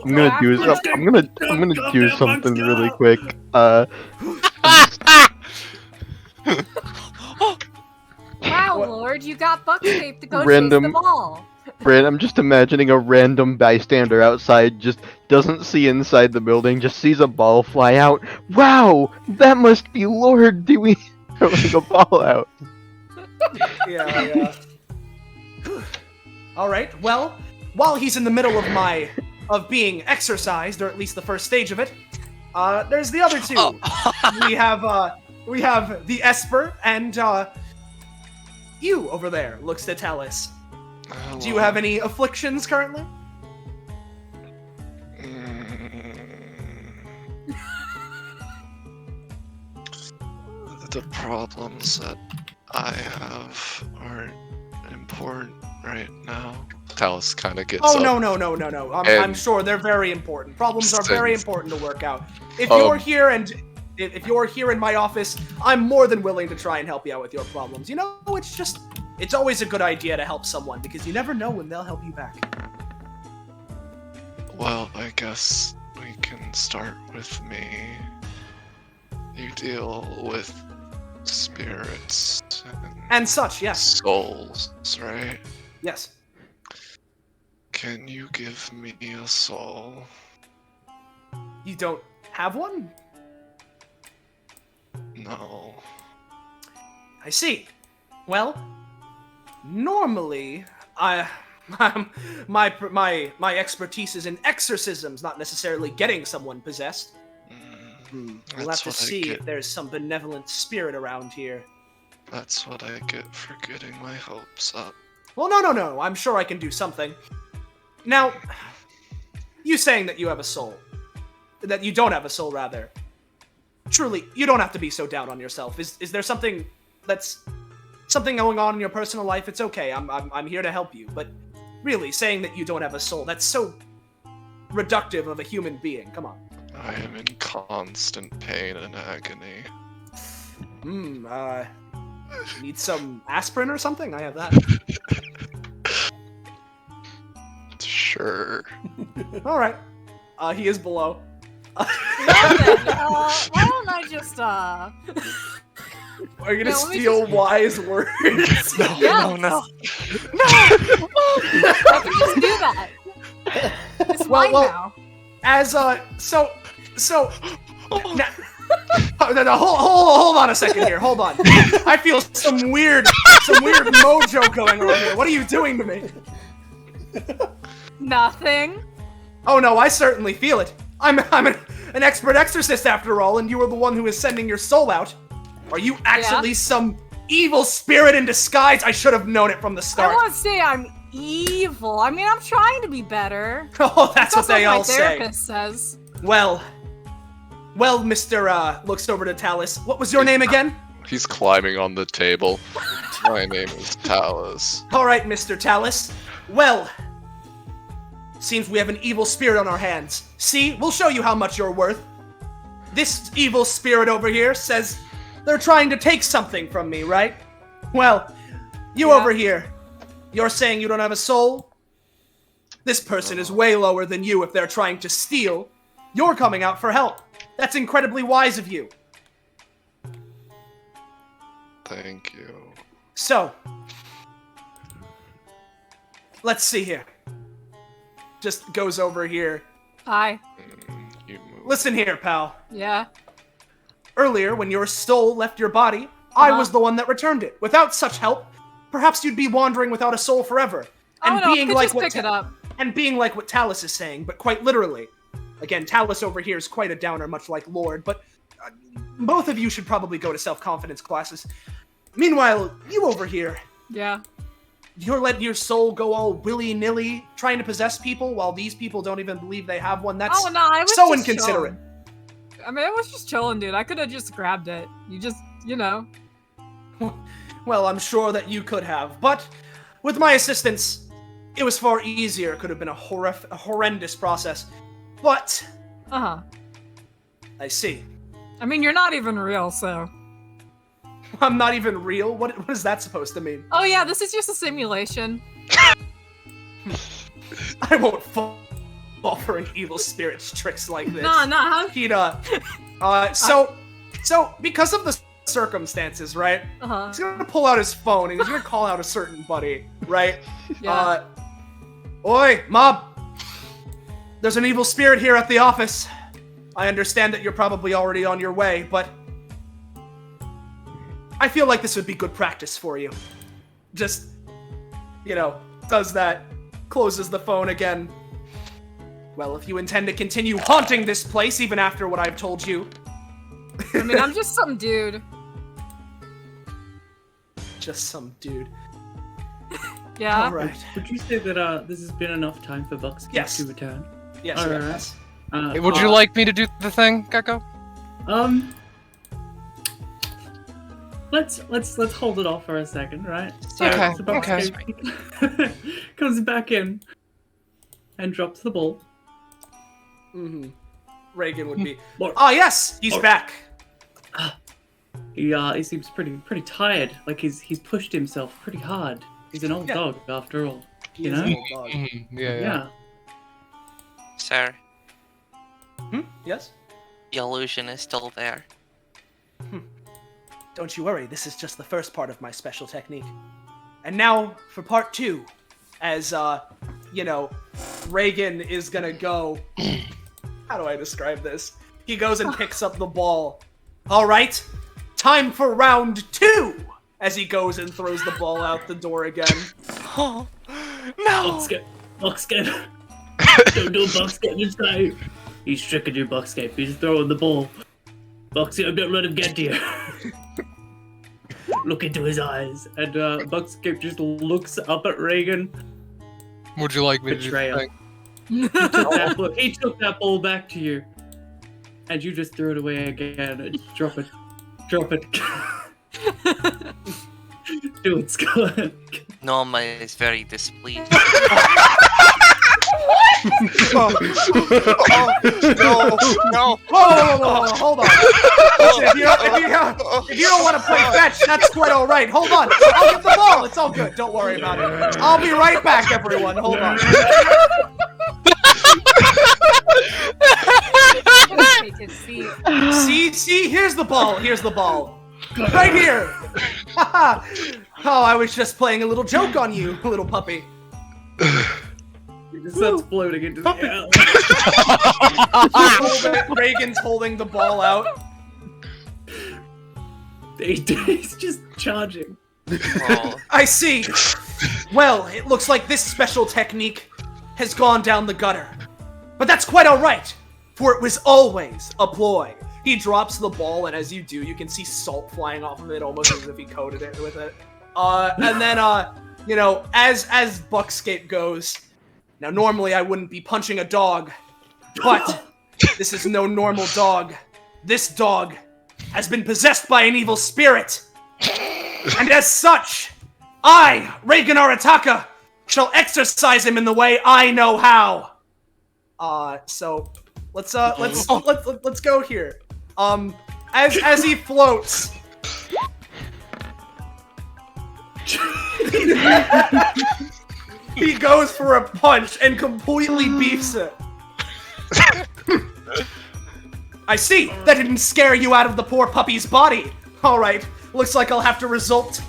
[SPEAKER 8] I'm gonna do something really quick.
[SPEAKER 1] Wow, Lord, you got Buckscape to go
[SPEAKER 8] Random-
[SPEAKER 1] chase the ball.
[SPEAKER 8] Brad, I'm just imagining a random bystander outside just doesn't see inside the building, just sees a ball fly out. Wow, that must be Lord doing throwing a ball out.
[SPEAKER 3] Yeah. All right. Well, while he's in the middle of being exercised, or at least the first stage of it, there's the other two. we have the Esper and you over there. Looks to Talus. Do you have any afflictions currently?
[SPEAKER 5] The problems that I have aren't important right now. Talus kind of gets
[SPEAKER 3] Oh,
[SPEAKER 5] up.
[SPEAKER 3] no. I'm sure they're very important. Problems are very important to work out. If you're here and if you're here in my office, I'm more than willing to try and help you out with your problems. You know, it's always a good idea to help someone because you never know when they'll help you back.
[SPEAKER 5] Well, I guess we can start with me. You deal with spirits
[SPEAKER 3] And such, yes.
[SPEAKER 5] souls, right?
[SPEAKER 3] Yes.
[SPEAKER 5] Can you give me a soul?
[SPEAKER 3] You don't have one?
[SPEAKER 5] No.
[SPEAKER 3] I see. Well, normally, my expertise is in exorcisms, not necessarily getting someone possessed. We'll have to see if there's some benevolent spirit around here.
[SPEAKER 5] That's what I get for getting my hopes up.
[SPEAKER 3] Well, no. I'm sure I can do something. Now, you saying that you have a soul. That you don't have a soul, rather. Truly, you don't have to be so down on yourself. Is there something going on in your personal life? It's okay. I'm here to help you. But really, saying that you don't have a soul, that's so reductive of a human being. Come on.
[SPEAKER 5] I am in constant pain and agony.
[SPEAKER 3] Need some aspirin or something? I have that.
[SPEAKER 5] Sure.
[SPEAKER 3] Alright. He is below.
[SPEAKER 1] Well then, why don't I just,
[SPEAKER 3] Are you gonna
[SPEAKER 1] No, let me
[SPEAKER 3] steal wise words?
[SPEAKER 5] No.
[SPEAKER 1] I can just do that. It's mine now.
[SPEAKER 3] As no, hold on a second here. Hold on. I feel some weird mojo going on here. What are you doing to me?
[SPEAKER 1] Nothing.
[SPEAKER 3] Oh no, I certainly feel it. I'm an expert exorcist after all, and you were the one who is sending your soul out. Are you actually some evil spirit in disguise? I should have known it from the
[SPEAKER 1] I
[SPEAKER 3] start.
[SPEAKER 1] don't want to say I'm evil. I mean, I'm trying to be better.
[SPEAKER 3] Oh, that's what they all
[SPEAKER 1] my
[SPEAKER 3] say.
[SPEAKER 1] therapist says.
[SPEAKER 3] Well, Mr. Looks over to Talus. What was your name again?
[SPEAKER 5] He's climbing on the table. My name is Talus.
[SPEAKER 3] All right, Mr. Talus. Well, seems we have an evil spirit on our hands. See, we'll show you how much you're worth. This evil spirit over here says they're trying to take something from me, right? Well, you over here, you're saying you don't have a soul? This person is way lower than you if they're trying to steal. You're coming out for help. That's incredibly wise of you.
[SPEAKER 5] Thank you.
[SPEAKER 3] So, let's see here. Just goes over here.
[SPEAKER 1] Hi.
[SPEAKER 5] You move.
[SPEAKER 3] Listen here, pal.
[SPEAKER 1] Yeah.
[SPEAKER 3] Earlier, when your soul left your body, I was the one that returned it. Without such help, perhaps you'd be wandering without a soul forever. And being like what
[SPEAKER 1] pick it up.
[SPEAKER 3] and being like what Talus is saying, but quite literally. Again, Talus over here is quite a downer, much like Lord, but both of you should probably go to self-confidence classes. Meanwhile, you over here,
[SPEAKER 1] Yeah.
[SPEAKER 3] you're letting your soul go all willy-nilly, trying to possess people while these people don't even believe they have one. That's
[SPEAKER 1] Oh no, I was
[SPEAKER 3] so
[SPEAKER 1] just
[SPEAKER 3] inconsiderate.
[SPEAKER 1] showing. I mean, I was just chilling, dude. I could have just grabbed it. You just, you know.
[SPEAKER 3] Well, I'm sure that you could have, but with my assistance, it was far easier. It could have been a horrendous process, but
[SPEAKER 1] Uh-huh.
[SPEAKER 3] I see.
[SPEAKER 1] I mean, you're not even real, so.
[SPEAKER 3] I'm not even real? What is that supposed to mean?
[SPEAKER 1] Oh yeah, this is just a simulation.
[SPEAKER 3] I won't fall for an evil spirit's tricks like this.
[SPEAKER 1] Nah.
[SPEAKER 3] He'd, so because of the circumstances, right?
[SPEAKER 1] Uh-huh.
[SPEAKER 3] He's gonna pull out his phone and he's gonna call out a certain buddy, right?
[SPEAKER 1] Yeah.
[SPEAKER 3] Oi, mob! There's an evil spirit here at the office. I understand that you're probably already on your way, but I feel like this would be good practice for you. Just, does that, closes the phone again. Well, if you intend to continue haunting this place even after what I've told you.
[SPEAKER 1] I mean, I'm just some dude.
[SPEAKER 3] Just some dude.
[SPEAKER 1] Yeah.
[SPEAKER 3] Alright.
[SPEAKER 4] Would you say that this has been enough time for Buckscape
[SPEAKER 3] Yes.
[SPEAKER 4] to return?
[SPEAKER 3] Yes,
[SPEAKER 4] Alright.
[SPEAKER 3] yes.
[SPEAKER 7] Hey, would you like me to do the thing, Gecko?
[SPEAKER 4] Let's hold it off for a second, right? So,
[SPEAKER 7] Okay,
[SPEAKER 4] so Buckscape comes back in and drops the ball.
[SPEAKER 3] Mm-hmm. Reagan would be.
[SPEAKER 4] Or-
[SPEAKER 3] Yes, he's back.
[SPEAKER 4] He seems pretty tired. Like he's pushed himself pretty hard. He's an old
[SPEAKER 3] Yeah.
[SPEAKER 4] dog after all.
[SPEAKER 3] He
[SPEAKER 4] You
[SPEAKER 3] is
[SPEAKER 4] know?
[SPEAKER 3] an old dog.
[SPEAKER 7] Yeah.
[SPEAKER 6] Sir,
[SPEAKER 3] Yes?
[SPEAKER 6] the illusion is still there.
[SPEAKER 3] Don't you worry, this is just the first part of my special technique. And now for part 2, as, Reagan is gonna go... How do I describe this? He goes and picks up the ball. Alright, time for round 2! As he goes and throws the ball out the door again.
[SPEAKER 6] Oh, no!
[SPEAKER 4] Buckscape. Don't do Buckscape this time. He's tricking you, Buckscape. He's throwing the ball. Buckscape, don't let him get to you. Look into his eyes. And Buckscape just looks up at Reagan.
[SPEAKER 7] Would you like me to do the
[SPEAKER 4] Betrayal.
[SPEAKER 7] thing?
[SPEAKER 4] He took that ball back to you. And you just threw it away again. Drop it. Do it, Scott.
[SPEAKER 6] Norma is very displeased.
[SPEAKER 5] No, no.
[SPEAKER 3] Whoa, hold on. Listen, if you don't want to play fetch, that's quite alright. Hold on. I'll get the ball. It's all good. Don't worry about it. I'll be right back, everyone. Hold on. See, here's the ball. Right here. Oh, I was just playing a little joke on you, little puppy.
[SPEAKER 4] He just starts floating into the air.
[SPEAKER 3] Reagan's holding the ball out.
[SPEAKER 4] He's just charging.
[SPEAKER 6] Oh,
[SPEAKER 3] I see. Well, it looks like this special technique has gone down the gutter. But that's quite alright, for it was always a ploy. He drops the ball, and as you do, you can see salt flying off of it, almost as if he coated it with it. And then, as Buckscape goes, now normally I wouldn't be punching a dog, but this is no normal dog. This dog has been possessed by an evil spirit. And as such, I, Reagan Arataka, shall exorcise him in the way I know how. So let's go here. As he floats, he goes for a punch and completely beefs it. I see. That didn't scare you out of the poor puppy's body. All right. Looks like I'll have to resort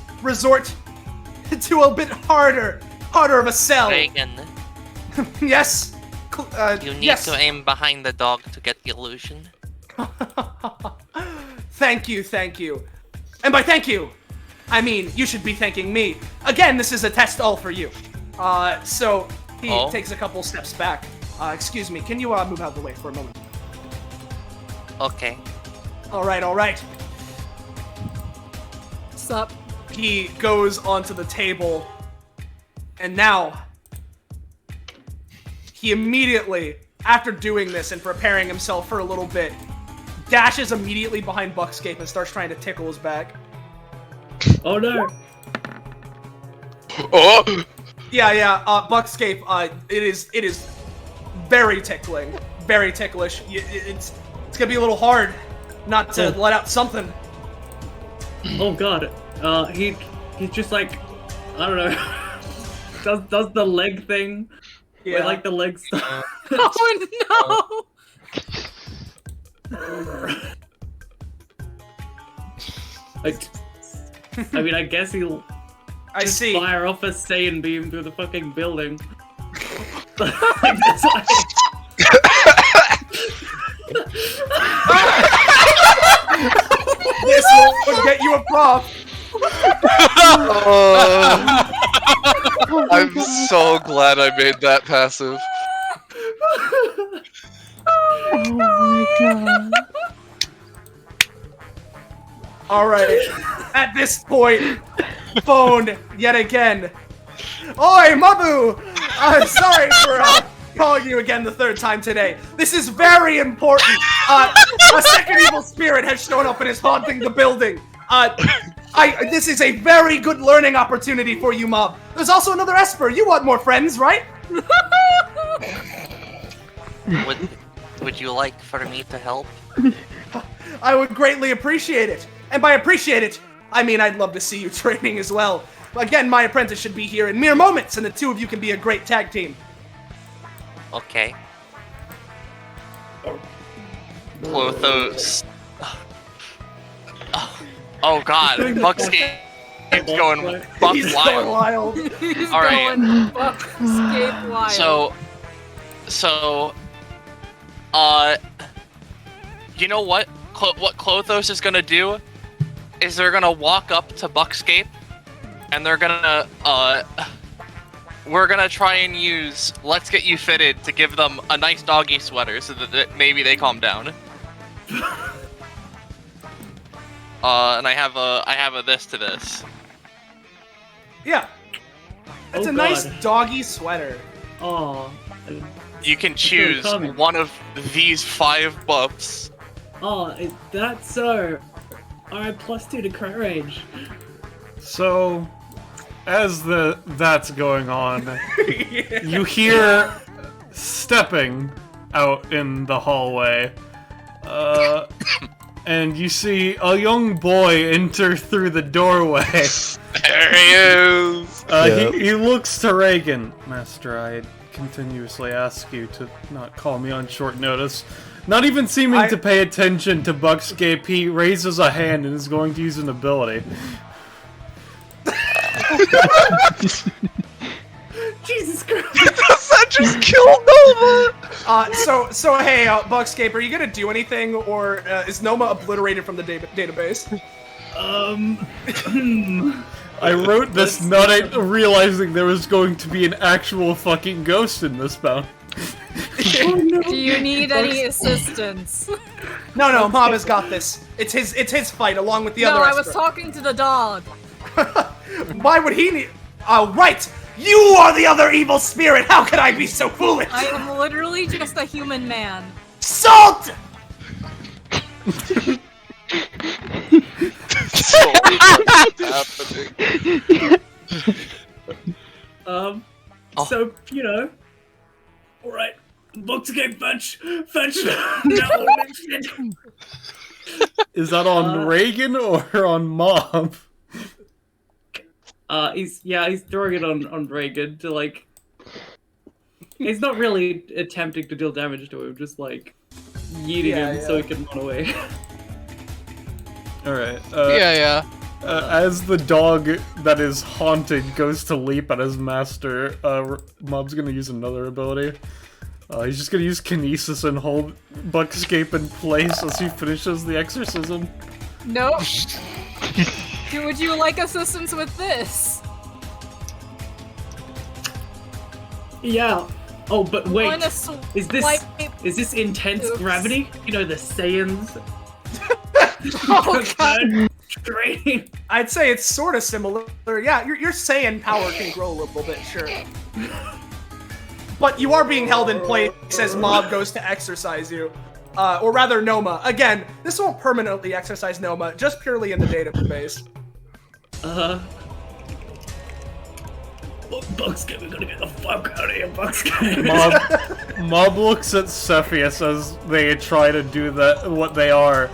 [SPEAKER 3] to a bit harder of a sell.
[SPEAKER 6] Reagan,
[SPEAKER 3] Yes.
[SPEAKER 6] you need
[SPEAKER 3] yes.
[SPEAKER 6] to aim behind the dog to get the illusion.
[SPEAKER 3] Thank you. And by thank you, I mean you should be thanking me. Again, this is a test all for you. So he takes a couple steps back. Excuse me, can you move out of the way for a moment?
[SPEAKER 6] Okay.
[SPEAKER 3] All right.
[SPEAKER 1] Sup?
[SPEAKER 3] He goes onto the table, and now he immediately, after doing this and preparing himself for a little bit, dashes immediately behind Buckscape and starts trying to tickle his back.
[SPEAKER 4] Oh no!
[SPEAKER 5] Oh!
[SPEAKER 3] Yeah, Buckscape, it is very tickling. Very ticklish. It's gonna be a little hard not to let out something.
[SPEAKER 4] Oh god. He's just like, I don't know. does the leg thing.
[SPEAKER 3] Yeah.
[SPEAKER 4] Where, like, the leg stuff.
[SPEAKER 1] Oh
[SPEAKER 4] Like, I mean, I guess he'll
[SPEAKER 3] I
[SPEAKER 4] just
[SPEAKER 3] see.
[SPEAKER 4] fire off a Saiyan beam through the fucking building. Like, that's like...
[SPEAKER 3] This will get you a prop.
[SPEAKER 5] I'm so glad I made that passive.
[SPEAKER 8] Oh my god.
[SPEAKER 3] Alright, at this point, phone yet again. Oi, Mabu! I'm sorry for calling you again the third time today. This is very important. A second evil spirit has shown up and is haunting the building. This is a very good learning opportunity for you, Mob. There's also another Esper. You want more friends, right?
[SPEAKER 6] Would you like for me to help?
[SPEAKER 3] I would greatly appreciate it. And by appreciate it, I mean I'd love to see you training as well. Again, my apprentice should be here in mere moments, and the two of you can be a great tag team.
[SPEAKER 6] Okay. Clothos. Oh god, Buckscape's going buck
[SPEAKER 3] He's
[SPEAKER 6] wild.
[SPEAKER 3] going wild.
[SPEAKER 1] He's
[SPEAKER 6] All right.
[SPEAKER 1] going Buckscape wild.
[SPEAKER 6] So, you know what? What Clothos is gonna do is they're gonna walk up to Buckscape, and they're gonna, we're gonna try and use Let's Get You Fitted to give them a nice doggy sweater so that maybe they calm down. And I have a this to this.
[SPEAKER 3] Yeah. It's
[SPEAKER 4] Oh,
[SPEAKER 3] a nice
[SPEAKER 4] God.
[SPEAKER 3] doggy sweater.
[SPEAKER 4] Oh.
[SPEAKER 6] You can choose
[SPEAKER 4] common.
[SPEAKER 6] one of these 5 buffs.
[SPEAKER 4] Oh, is that so? Alright, +2 to crit range.
[SPEAKER 9] So, as that's going on, you hear stepping out in the hallway, and you see a young boy enter through the doorway.
[SPEAKER 5] There he is!
[SPEAKER 9] He looks to Reagan. Master, I continuously ask you to not call me on short notice. Not even seeming to pay attention to Buckscape, he raises a hand and is going to use an ability.
[SPEAKER 4] Jesus Christ!
[SPEAKER 5] Does that just kill Nova?
[SPEAKER 3] So hey, Buckscape, are you gonna do anything, or is Noma obliterated from the database?
[SPEAKER 9] I wrote this not realizing there was going to be an actual fucking ghost in this bound.
[SPEAKER 4] Oh, no.
[SPEAKER 1] Do you need any assistance?
[SPEAKER 3] No, Mob has got this. It's his fight along with the other.
[SPEAKER 1] No, I was
[SPEAKER 3] Esper.
[SPEAKER 1] talking to the dog.
[SPEAKER 3] Why would he need? Right! You are the other evil spirit! How could I be so foolish?
[SPEAKER 1] I am literally just a human man.
[SPEAKER 3] Salt!
[SPEAKER 5] So what's happening?
[SPEAKER 4] So, you know. Alright, Buckscape fetch! No, shit.
[SPEAKER 9] Is that on Reagan or on Mob?
[SPEAKER 4] He's throwing it on Reagan to, like... He's not really attempting to deal damage to him, just, like, yeeting him so he can run away.
[SPEAKER 9] Alright,
[SPEAKER 7] Yeah.
[SPEAKER 9] as the dog that is haunted goes to leap at his master, Mob's gonna use another ability. He's just gonna use Kinesis and hold Buckscape in place as he finishes the exorcism.
[SPEAKER 1] Nope. Would you like assistance with this?
[SPEAKER 4] Yeah. Oh, but wait.
[SPEAKER 1] Wanna
[SPEAKER 4] Is this intense
[SPEAKER 1] Oops.
[SPEAKER 4] gravity? You know, the Saiyans?
[SPEAKER 1] Oh god.
[SPEAKER 4] Training.
[SPEAKER 3] I'd say it's sort of similar. Yeah, your Saiyan power can grow a little bit, sure. But you are being held in place as Mob goes to exercise you. Or rather, Noma. Again, this won't permanently exercise Noma, just purely in the database.
[SPEAKER 4] Buckscape, we're gonna get the fuck out of here, Buckscape.
[SPEAKER 9] Mob looks at Cepheus as they try to do what they are.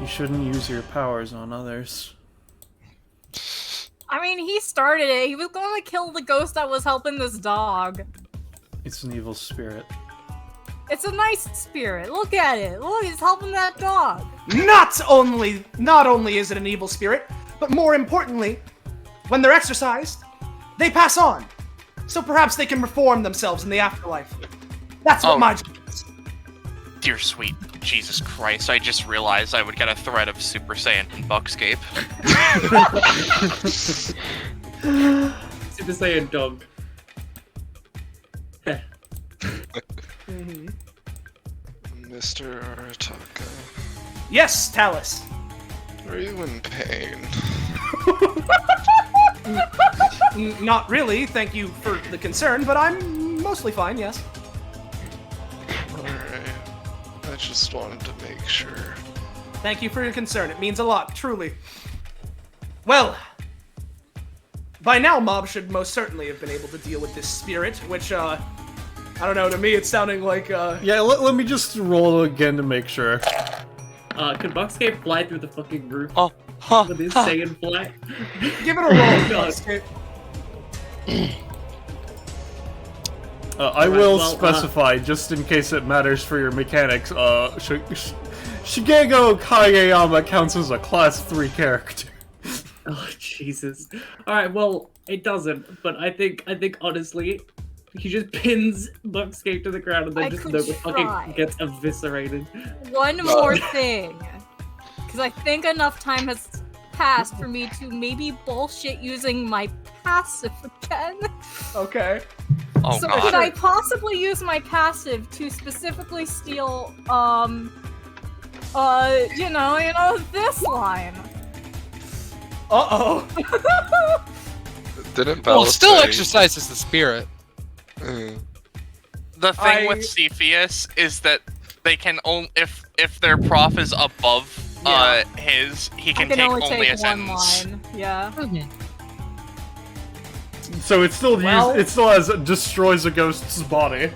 [SPEAKER 9] You shouldn't use your powers on others.
[SPEAKER 1] I mean, he started it. He was going to kill the ghost that was helping this dog.
[SPEAKER 9] It's an evil spirit.
[SPEAKER 1] It's a nice spirit. Look at it. Look, he's helping that dog.
[SPEAKER 3] Not only is it an evil spirit, but more importantly, when they're exercised, they pass on. So perhaps they can reform themselves in the afterlife. That's what my job is.
[SPEAKER 6] Dear sweet Jesus Christ, I just realized I would get a threat of Super Saiyan in Buckscape.
[SPEAKER 4] Super Saiyan dog.
[SPEAKER 5] Mr. Arataka,
[SPEAKER 3] Yes, Talus.
[SPEAKER 5] are you in pain?
[SPEAKER 3] Not really, thank you for the concern, but I'm mostly fine, yes.
[SPEAKER 5] Alright. I just wanted to make sure.
[SPEAKER 3] Thank you for your concern, it means a lot, truly. Well, by now Mob should most certainly have been able to deal with this spirit, which, I don't know, to me it's sounding like,
[SPEAKER 9] Yeah, let me just roll again to make sure.
[SPEAKER 4] Could Buckscape fly through the fucking roof
[SPEAKER 6] Oh,
[SPEAKER 4] with his Saiyan fly?
[SPEAKER 3] Give it a roll,
[SPEAKER 4] God.
[SPEAKER 3] Buckscape.
[SPEAKER 9] I will specify, just in case it matters for your mechanics, Shigego Kageyama counts as a class 3 character.
[SPEAKER 4] Oh Jesus! All right, well it doesn't, but I think honestly, he just pins Buckscape to the ground and then
[SPEAKER 1] I
[SPEAKER 4] just
[SPEAKER 1] could
[SPEAKER 4] fucking
[SPEAKER 1] try.
[SPEAKER 4] gets eviscerated.
[SPEAKER 1] One more thing. Because I think enough time has passed for me to maybe bullshit using my passive again.
[SPEAKER 3] Okay.
[SPEAKER 6] Oh,
[SPEAKER 1] So
[SPEAKER 6] God.
[SPEAKER 1] could I possibly use my passive to specifically steal, this line?
[SPEAKER 3] Uh-oh.
[SPEAKER 5] Didn't
[SPEAKER 7] Well,
[SPEAKER 5] Bella
[SPEAKER 7] still
[SPEAKER 5] say-
[SPEAKER 7] exercises the spirit.
[SPEAKER 6] The thing with Cepheus is that they can only if their prof is above his, he
[SPEAKER 1] I
[SPEAKER 6] can
[SPEAKER 1] can
[SPEAKER 6] take
[SPEAKER 1] only
[SPEAKER 6] only a
[SPEAKER 1] take one
[SPEAKER 6] sentence.
[SPEAKER 1] line. Yeah.
[SPEAKER 9] So it still
[SPEAKER 3] Well-
[SPEAKER 9] it still has destroys a ghost's body.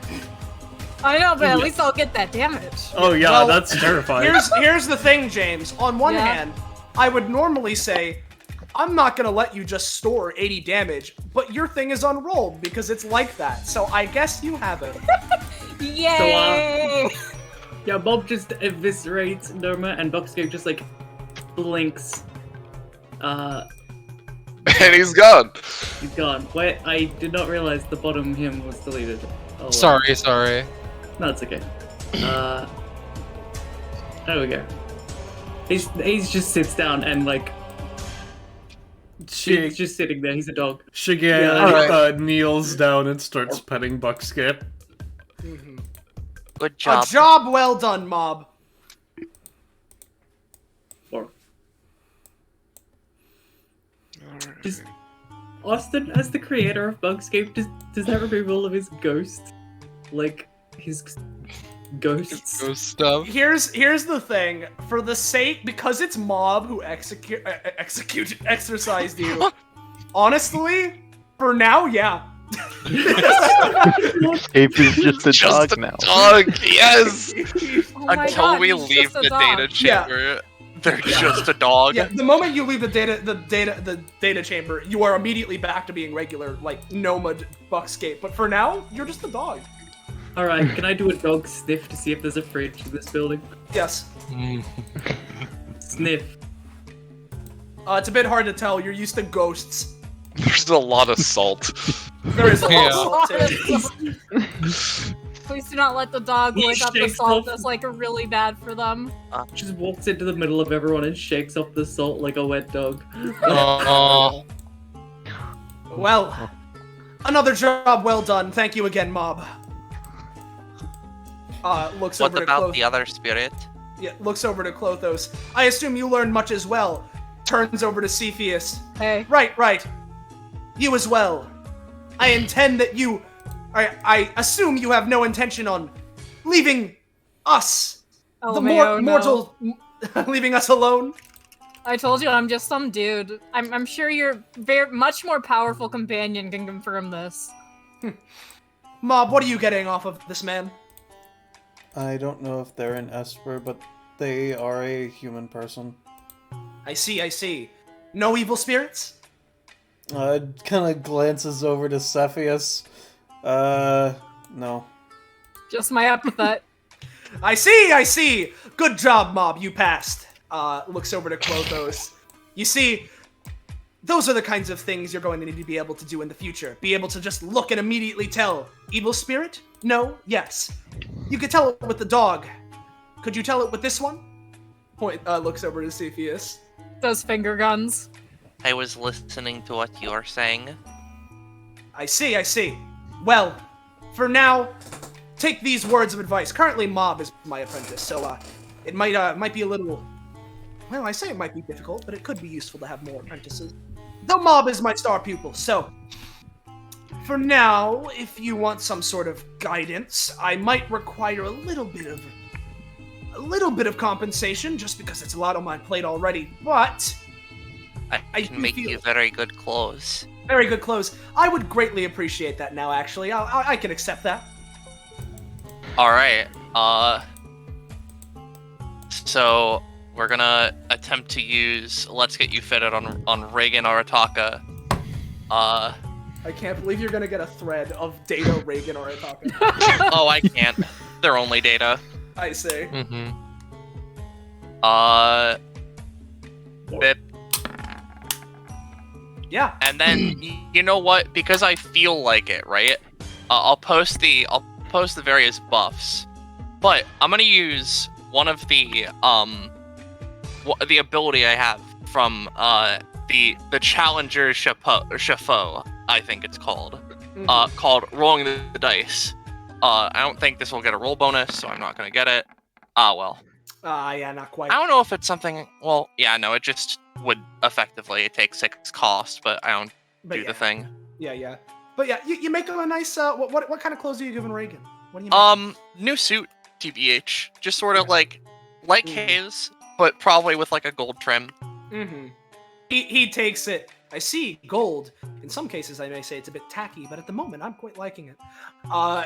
[SPEAKER 1] I know, but at least I'll get that damage.
[SPEAKER 9] Oh yeah,
[SPEAKER 3] Well,
[SPEAKER 9] that's terrifying.
[SPEAKER 3] Here's the thing, James. On one
[SPEAKER 1] Yeah.
[SPEAKER 3] hand, I would normally say, I'm not gonna let you just store 80 damage, but your thing is unrolled because it's like that. So I guess you have it.
[SPEAKER 1] Yay!
[SPEAKER 4] Yeah, Bob just eviscerates Noma, and Buckscape just like blinks.
[SPEAKER 5] And he's gone.
[SPEAKER 4] He's gone. Wait, I did not realize the bottom him was deleted. Oh, well.
[SPEAKER 7] Sorry.
[SPEAKER 4] No, it's okay. There we go. He's just sits down and like he's just sitting there. He's a dog.
[SPEAKER 9] Shige kneels down and starts petting Buckscape.
[SPEAKER 6] Good job.
[SPEAKER 3] A job well done, Mob.
[SPEAKER 4] Or just Austin, as the creator of Bugscape, does that remove all of his ghosts? Like his ghosts?
[SPEAKER 7] Ghost stuff.
[SPEAKER 3] Here's the thing. For the sake, because it's Mob who exercised you. Honestly, for now, yeah.
[SPEAKER 8] Ape is just a dog now.
[SPEAKER 5] Dog, yes.
[SPEAKER 1] Oh my
[SPEAKER 6] Until
[SPEAKER 1] God,
[SPEAKER 6] we
[SPEAKER 1] he's
[SPEAKER 6] leave
[SPEAKER 1] just a
[SPEAKER 6] the
[SPEAKER 1] dog.
[SPEAKER 6] data chamber, they're just a dog.
[SPEAKER 3] Yeah, the moment you leave the data chamber, you are immediately back to being regular, like nomad Buckscape. But for now, you're just a dog.
[SPEAKER 4] All right, can I do a dog sniff to see if there's a fridge in this building?
[SPEAKER 3] Yes.
[SPEAKER 4] Sniff.
[SPEAKER 3] It's a bit hard to tell. You're used to ghosts.
[SPEAKER 5] There's a lot of salt.
[SPEAKER 3] There is a lot
[SPEAKER 1] Yeah.
[SPEAKER 3] of salt too.
[SPEAKER 1] Please do not let the dog
[SPEAKER 4] He
[SPEAKER 1] lick up the
[SPEAKER 4] shakes
[SPEAKER 1] salt
[SPEAKER 4] off-
[SPEAKER 1] that's like really bad for them.
[SPEAKER 4] Just walks into the middle of everyone and shakes off the salt like a wet dog.
[SPEAKER 7] Oh.
[SPEAKER 3] Well, another job well done. Thank you again, Mob. Looks
[SPEAKER 6] What
[SPEAKER 3] over to
[SPEAKER 6] about
[SPEAKER 3] Cloth.
[SPEAKER 6] the other spirit?
[SPEAKER 3] Yeah, looks over to Clothos. I assume you learned much as well. Turns over to Cepheus.
[SPEAKER 1] Hey.
[SPEAKER 3] Right. You as well. I intend that I assume you have no intention on leaving us
[SPEAKER 1] Oh,
[SPEAKER 3] the
[SPEAKER 1] Mayo, no.
[SPEAKER 3] mortal leaving us alone.
[SPEAKER 1] I told you I'm just some dude. I'm sure your much more powerful companion can confirm this.
[SPEAKER 3] Mob, what are you getting off of this man?
[SPEAKER 2] I don't know if they're an Esper, but they are a human person.
[SPEAKER 3] I see. No evil spirits?
[SPEAKER 2] Kind of glances over to Cepheus. No.
[SPEAKER 1] Just my epithet.
[SPEAKER 3] I see! Good job, Mob, you passed. Looks over to Clothos. You see, those are the kinds of things you're going to need to be able to do in the future. Be able to just look and immediately tell. Evil spirit? No? Yes. You could tell it with the dog. Could you tell it with this one? Looks over to Cepheus.
[SPEAKER 1] Those finger guns.
[SPEAKER 6] I was listening to what you're saying.
[SPEAKER 3] I see. Well, for now, take these words of advice. Currently, Mob is my apprentice, so it might be a little. Well, I say it might be difficult, but it could be useful to have more apprentices. Though Mob is my star pupil, so for now, if you want some sort of guidance, I might require a little bit of compensation, just because it's a lot on my plate already. But
[SPEAKER 6] I can make you very good clothes.
[SPEAKER 3] Very good clothes. I would greatly appreciate that now, actually. I can accept that.
[SPEAKER 6] Alright, so we're gonna attempt to use Let's Get You Fitted on Reagan Arataka.
[SPEAKER 3] I can't believe you're gonna get a thread of Data, Reagan, or Ataka.
[SPEAKER 6] Oh, I can't. They're only data.
[SPEAKER 3] I see.
[SPEAKER 7] Mm-hmm.
[SPEAKER 6] Bip.
[SPEAKER 3] Yeah.
[SPEAKER 6] And then, you know what? Because I feel like it, right? I'll post the various buffs, but I'm gonna use one of the ability I have from the Challenger Chapeau, I think it's called, called Rolling the Dice. I don't think this will get a roll bonus, so I'm not gonna get it. Well.
[SPEAKER 3] Yeah, not quite.
[SPEAKER 6] I don't know if it's something. Well, yeah, no, it just would effectively take 6 cost, but I don't do the thing.
[SPEAKER 3] Yeah. But yeah, you make him a nice. What kind of clothes are you giving Reagan? What do you make?
[SPEAKER 6] New suit, TBH, just sort of like his, but probably with like a gold trim.
[SPEAKER 3] Mm-hmm. He takes it. I see gold. In some cases, I may say it's a bit tacky, but at the moment, I'm quite liking it.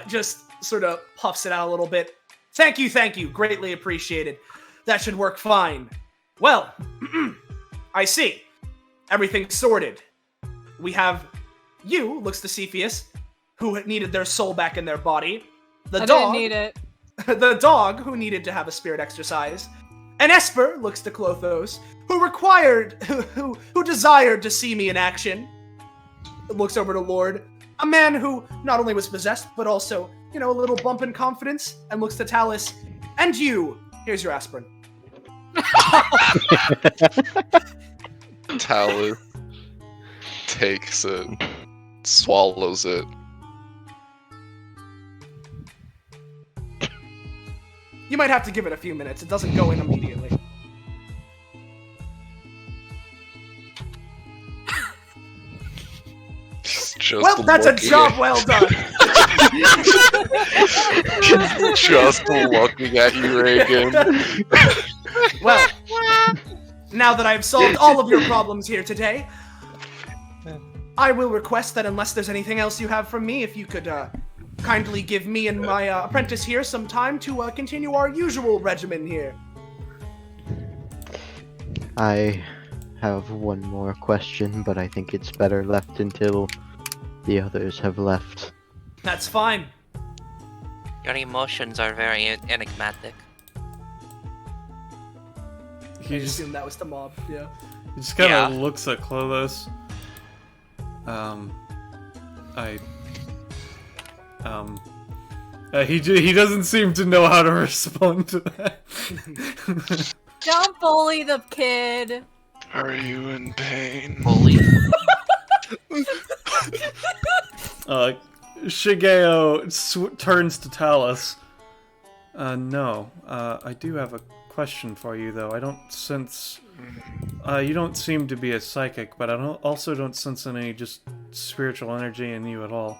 [SPEAKER 3] Just sort of puffs it out a little bit. Thank you. Greatly appreciated. That should work fine. Well, I see. Everything's sorted. We have you, looks to Cepheus, who needed their soul back in their body. The dog.
[SPEAKER 1] Didn't need it.
[SPEAKER 3] The dog, who needed to have a spirit exercise. And Esper, looks to Clothos, who desired to see me in action. Looks over to Lord, a man who not only was possessed, but also, a little bump in confidence, and looks to Talus. And you, here's your aspirin.
[SPEAKER 5] Talus takes it, swallows it.
[SPEAKER 3] You might have to give it a few minutes. It doesn't go in immediately. Well, that's a job well done.
[SPEAKER 5] Just looking at you, Reagan.
[SPEAKER 3] Well, now that I've solved all of your problems here today, I will request that unless there's anything else you have from me, if you could kindly give me and my apprentice here some time to continue our usual regimen here.
[SPEAKER 8] I have one more question, but I think it's better left until the others have left.
[SPEAKER 3] That's fine.
[SPEAKER 6] Your emotions are very enigmatic.
[SPEAKER 3] I assume that was the mob, yeah.
[SPEAKER 9] He just kind of looks at Clothos. He doesn't seem to know how to respond to that.
[SPEAKER 1] Don't bully the kid.
[SPEAKER 5] Are you in pain?
[SPEAKER 6] Bully.
[SPEAKER 9] Shigeo turns to Talus. No. I do have a question for you, though. I don't sense... you don't seem to be a psychic, but I also don't sense any just spiritual energy in you at all.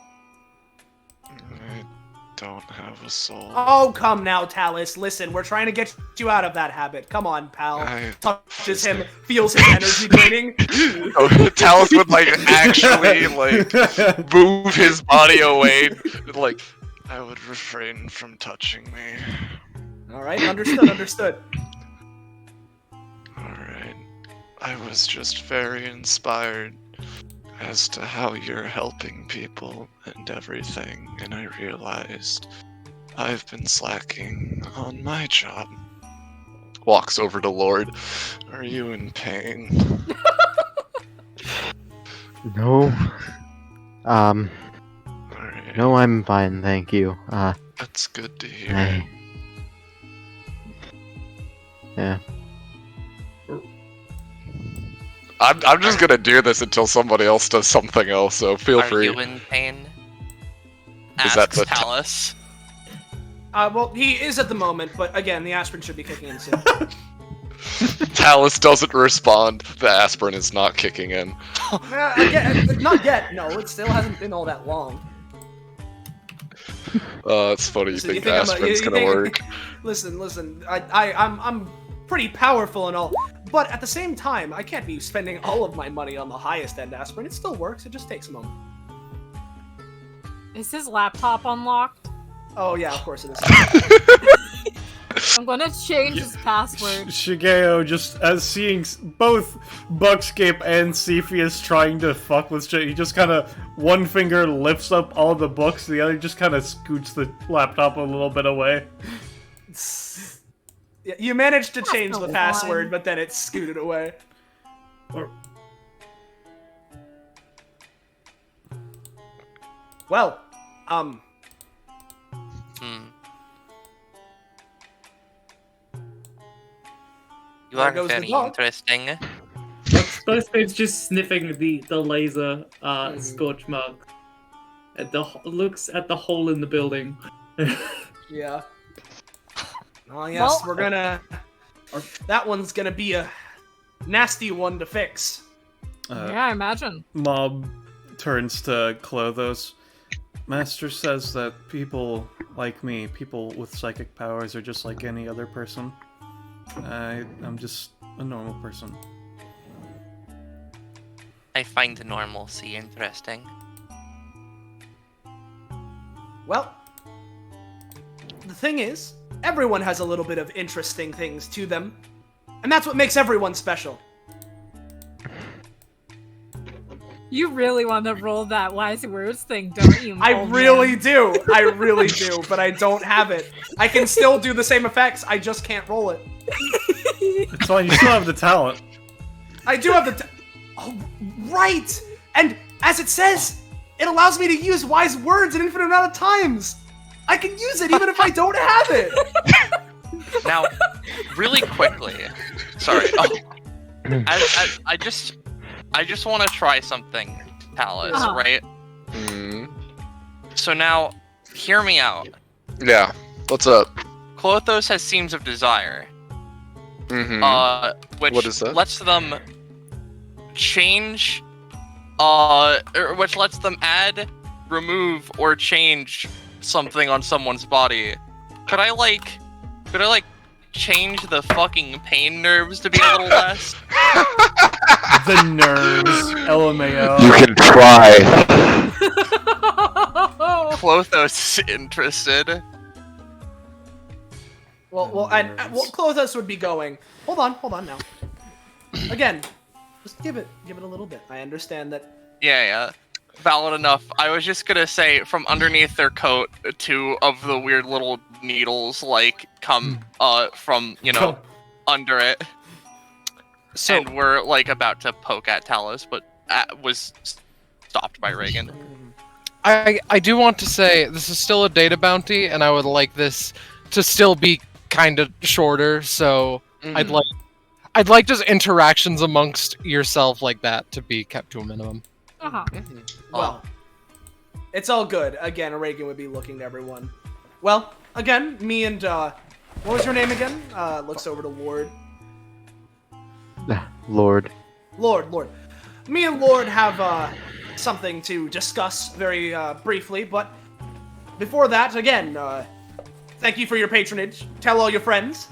[SPEAKER 5] don't have a soul.
[SPEAKER 3] Oh, come now, Talus. Listen, we're trying to get you out of that habit. Come on, pal. Touches him, feels his energy draining.
[SPEAKER 5] Talus would like actually like move his body away. Like, I would refrain from touching me.
[SPEAKER 3] Alright, understood.
[SPEAKER 5] Alright. I was just very inspired as to how you're helping people and everything, and I realized I've been slacking on my job. Walks over to Lord. Are you in pain?
[SPEAKER 8] No.
[SPEAKER 5] Alright.
[SPEAKER 8] No, I'm fine, thank you.
[SPEAKER 5] That's good to hear.
[SPEAKER 8] Yeah.
[SPEAKER 5] I'm just gonna do this until somebody else does something else, so feel free.
[SPEAKER 6] Are you in pain?
[SPEAKER 5] Is that
[SPEAKER 6] Asks
[SPEAKER 5] the
[SPEAKER 6] Talus.
[SPEAKER 3] Well, he is at the moment, but again, the aspirin should be kicking in soon.
[SPEAKER 5] Talus doesn't respond. The aspirin is not kicking in.
[SPEAKER 3] Again, not yet. No, it still hasn't been all that long.
[SPEAKER 5] It's funny you think the aspirin's gonna work.
[SPEAKER 3] Listen. I'm pretty powerful and all, but at the same time, I can't be spending all of my money on the highest end aspirin. It still works. It just takes a moment.
[SPEAKER 1] Is his laptop unlocked?
[SPEAKER 3] Oh yeah, of course it is.
[SPEAKER 1] I'm gonna change his password.
[SPEAKER 9] Shigeo just as seeing both Buckscape and Cepheus trying to fuck with shit, he just kind of one finger lifts up all the books, the other just kind of scoots the laptop a little bit away.
[SPEAKER 3] Yeah, you managed to change
[SPEAKER 1] That's
[SPEAKER 3] the
[SPEAKER 1] no
[SPEAKER 3] password,
[SPEAKER 1] fun.
[SPEAKER 3] but then it scooted away. Well,
[SPEAKER 6] You
[SPEAKER 3] There
[SPEAKER 6] are
[SPEAKER 3] goes the
[SPEAKER 6] very
[SPEAKER 3] dog.
[SPEAKER 6] interesting.
[SPEAKER 4] Buckscape's just sniffing the laser scorch mark. Looks at the hole in the building.
[SPEAKER 3] yeah. Oh yes,
[SPEAKER 1] Well-
[SPEAKER 3] we're gonna... That one's gonna be a nasty one to fix.
[SPEAKER 1] Yeah, I imagine.
[SPEAKER 9] Mob turns to Clothos. Master says that people like me, people with psychic powers, are just like any other person. I'm just a normal person.
[SPEAKER 6] I find normalcy interesting.
[SPEAKER 3] Well, the thing is, everyone has a little bit of interesting things to them. And that's what makes everyone special.
[SPEAKER 1] You really want to roll that wise words thing, don't you?
[SPEAKER 3] I
[SPEAKER 1] old
[SPEAKER 3] really
[SPEAKER 1] man?
[SPEAKER 3] do. I really do, but I don't have it. I can still do the same effects, I just can't roll it.
[SPEAKER 9] It's fine, you still have the talent.
[SPEAKER 3] I do have the oh, right! And as it says, it allows me to use wise words an infinite amount of times! I can use it even if I don't have it!
[SPEAKER 6] Now, really quickly. Sorry. Oh, I just want to try something, Talus, right? So now, hear me out.
[SPEAKER 5] Yeah. What's up?
[SPEAKER 6] Clothos has Seams of Desire. Which
[SPEAKER 5] What is that?
[SPEAKER 6] lets them change, which lets them add, remove, or change something on someone's body. Could I change the fucking pain nerves to be a little less?
[SPEAKER 9] The nerves, LMAO.
[SPEAKER 8] You can try.
[SPEAKER 6] Clothos is interested.
[SPEAKER 3] Well, Clothos would be going. Hold on now. Again, just give it a little bit. I understand that.
[SPEAKER 6] Yeah. Valid enough. I was just gonna say, from underneath their coat, two of the weird little needles, come, from, under it.
[SPEAKER 7] So
[SPEAKER 6] And we're, about to poke at Talus, but was stopped by Reagan.
[SPEAKER 7] I do want to say this is still a data bounty, and I would like this to still be kind of shorter. So I'd like just interactions amongst yourself like that to be kept to a minimum.
[SPEAKER 3] Well, it's all good. Again, Reagan would be looking to everyone. Well, again, me and, what was your name again? Looks over to Lord.
[SPEAKER 8] Lord.
[SPEAKER 3] Lord. Me and Lord have, something to discuss very, briefly, but before that, again, thank you for your patronage. Tell all your friends.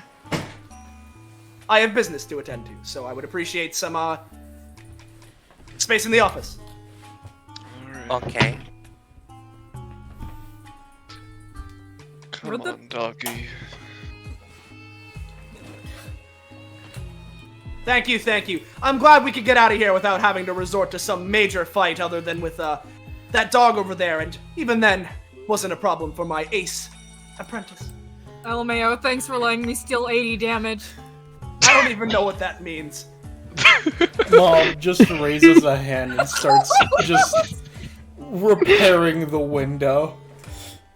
[SPEAKER 3] I have business to attend to, so I would appreciate some, space in the office.
[SPEAKER 6] Okay.
[SPEAKER 5] Come on, doggy.
[SPEAKER 3] Thank you, thank you. I'm glad we could get out of here without having to resort to some major fight other than with, that dog over there, and even then, wasn't a problem for my ace apprentice.
[SPEAKER 1] LMAO, thanks for letting me steal 80 damage.
[SPEAKER 3] I don't even know what that means.
[SPEAKER 2] Mom just raises a hand and starts just repairing the window.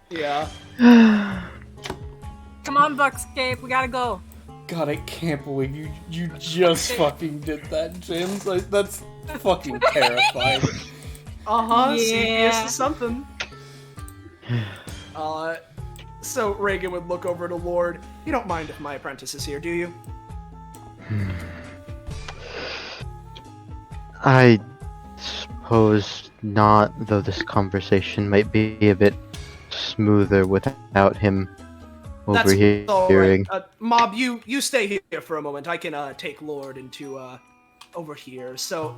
[SPEAKER 3] Yeah.
[SPEAKER 1] Come on, Buckscape, we gotta go.
[SPEAKER 2] God, I can't believe you just fucking did that, James. Like, that's fucking terrifying.
[SPEAKER 3] Uh-huh,
[SPEAKER 1] Yeah.
[SPEAKER 3] Cepheus is something. So Reagan would look over to Lord. You don't mind if my apprentice is here, do you?
[SPEAKER 8] I suppose not, though this conversation might be a bit smoother without him
[SPEAKER 3] That's
[SPEAKER 8] overhearing.
[SPEAKER 3] all right. Mob, you stay here for a moment. I can take Lord into over here. So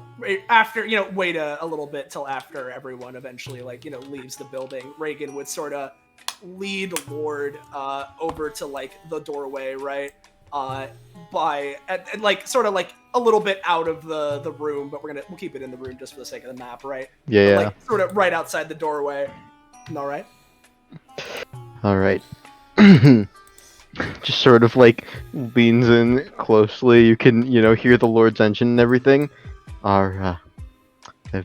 [SPEAKER 3] after wait a little bit till after everyone eventually leaves the building. Reagan would sort of lead Lord over to the doorway, right? Sort of a little bit out of the room, but we'll keep it in the room just for the sake of the map, right?
[SPEAKER 8] Yeah.
[SPEAKER 3] But, sort of right outside the doorway. All right.
[SPEAKER 8] All right. Just sort of leans in closely. You can hear the Lord's engine and everything. I've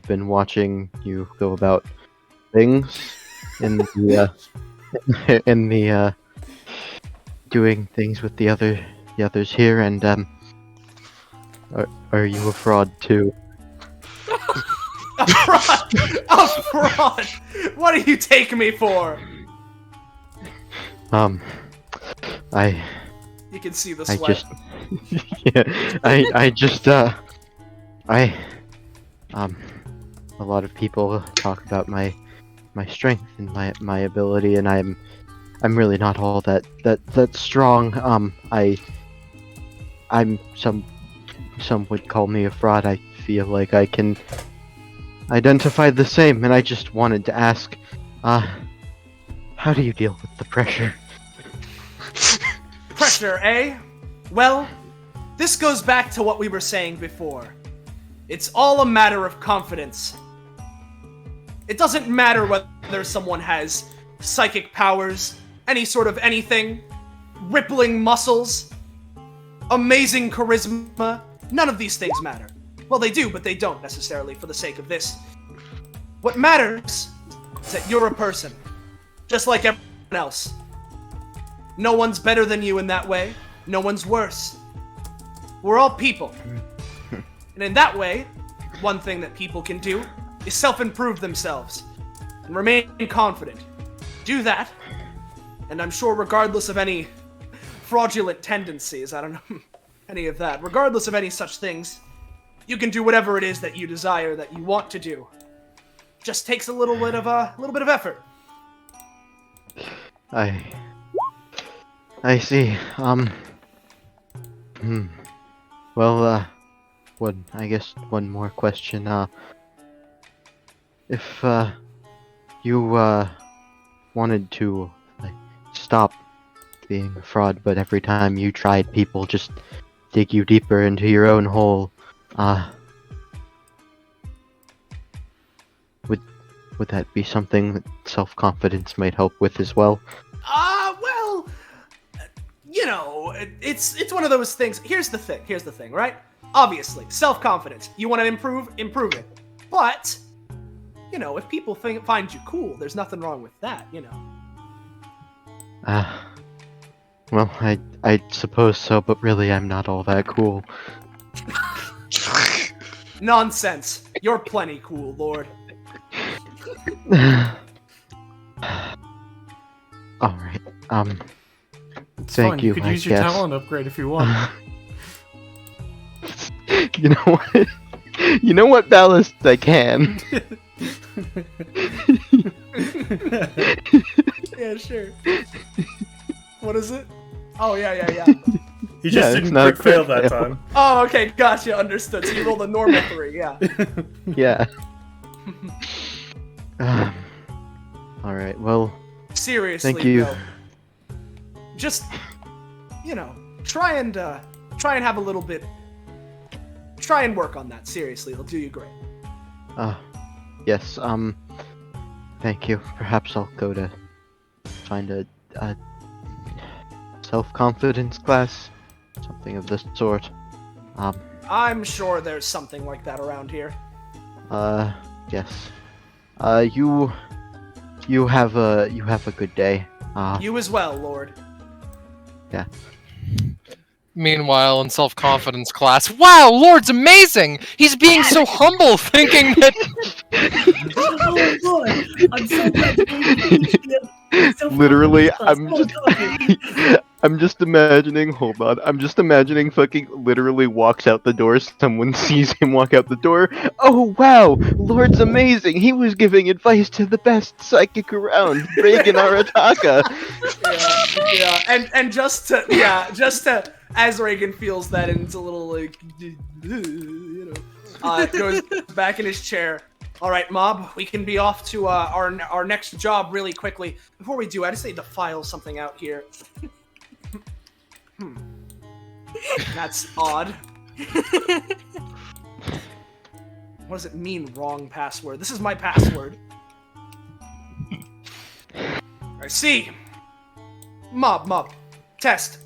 [SPEAKER 8] been watching you go about things in the doing things with the others here, and are you a fraud too?
[SPEAKER 3] A fraud! A fraud! What do you take me for? You can see the sweat. A lot of people talk about my strength and my ability, and I'm really not all that strong. Some would call me a fraud. I feel like I can identify the same, and I just wanted to ask, how do you deal with the pressure? Pressure, eh? Well, this goes back to what we were saying before. It's all a matter of confidence. It doesn't matter whether someone has psychic powers, any sort of anything, rippling muscles, amazing charisma. None of these things matter. Well, they do, but they don't necessarily for the sake of this. What matters is that you're a person, just like everyone else. No one's better than you in that way. No one's worse. We're all people. And in that way, one thing that people can do is self-improve themselves and remain confident. Do that, and I'm sure regardless of any fraudulent tendencies, I don't know, any of that, regardless of any such things, you can do whatever it is that you desire, that you want to do. Just takes a little bit of effort. I see. Well, I guess one more question. If you wanted to stop being a fraud, but every time you tried, people just dig you deeper into your own hole, would that be something that self-confidence might help with as well? Well, it's one of those things. Here's the thing, right? Obviously, self-confidence. You want to improve it. But, if people find you cool, there's nothing wrong with that, Well, I suppose so, but really I'm not all that cool. Nonsense. You're plenty cool, Lord. Alright,
[SPEAKER 9] It's
[SPEAKER 8] thank
[SPEAKER 9] fine.
[SPEAKER 8] you,
[SPEAKER 9] You could
[SPEAKER 8] I
[SPEAKER 9] use your
[SPEAKER 8] guess.
[SPEAKER 9] talent upgrade if you want.
[SPEAKER 8] You know what? You know what, Ballast? I can.
[SPEAKER 3] Yeah, sure. What is it? Oh, yeah.
[SPEAKER 9] He just
[SPEAKER 8] it's
[SPEAKER 9] didn't
[SPEAKER 8] not a
[SPEAKER 9] crit fail
[SPEAKER 8] crit
[SPEAKER 9] that
[SPEAKER 8] fail.
[SPEAKER 9] time.
[SPEAKER 3] Oh, okay, gotcha, understood. So you rolled a normal 3, yeah.
[SPEAKER 8] Yeah. Alright, well,
[SPEAKER 3] Seriously,
[SPEAKER 8] Thank you.
[SPEAKER 3] though. Just, try and have a little bit. Try and work on that. Seriously, it'll do you great.
[SPEAKER 8] yes, thank you. Perhaps I'll go to find a self-confidence class, something of this sort.
[SPEAKER 3] I'm sure there's something like that around here.
[SPEAKER 8] Yes. You have a good day.
[SPEAKER 3] You as well, Lord.
[SPEAKER 8] Yeah.
[SPEAKER 7] Meanwhile, in self-confidence class, wow, Lord's amazing! He's being so humble, thinking that...
[SPEAKER 4] Oh boy, I'm so glad to be so
[SPEAKER 8] Literally,
[SPEAKER 4] fun.
[SPEAKER 8] I'm just imagining, hold on, I'm just imagining fucking literally walks out the door, someone sees him walk out the door. Oh wow, Lord's amazing, he was giving advice to the best psychic around, Reagan Arataka.
[SPEAKER 3] Yeah, and just to, as Reagan feels that, and it's a little like, goes back in his chair. All right, Mob, we can be off to our next job really quickly. Before we do, I just need to file something out here. That's odd. What does it mean, wrong password? This is my password. I see. Mob. Test.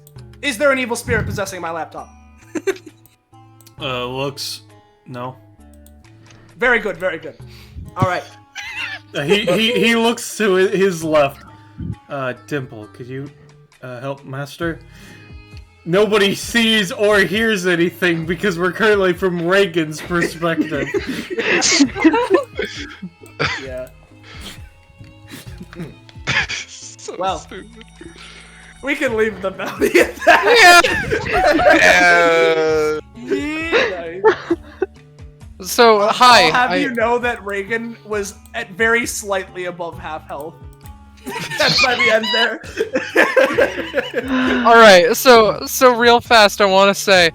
[SPEAKER 3] Is there an evil spirit possessing my laptop?
[SPEAKER 9] Looks... No.
[SPEAKER 3] Very good. All right.
[SPEAKER 9] He looks to his left. Dimple, could you help Master? Nobody sees or hears anything because we're currently from Reagan's perspective.
[SPEAKER 3] Yeah.
[SPEAKER 5] So
[SPEAKER 3] Well.
[SPEAKER 5] stupid.
[SPEAKER 3] We can leave the bounty at that. Nice.
[SPEAKER 7] So, hi.
[SPEAKER 3] I'll have you know that Reagan was at very slightly above half health. That's by the end there.
[SPEAKER 7] Alright, so real fast, I want to say,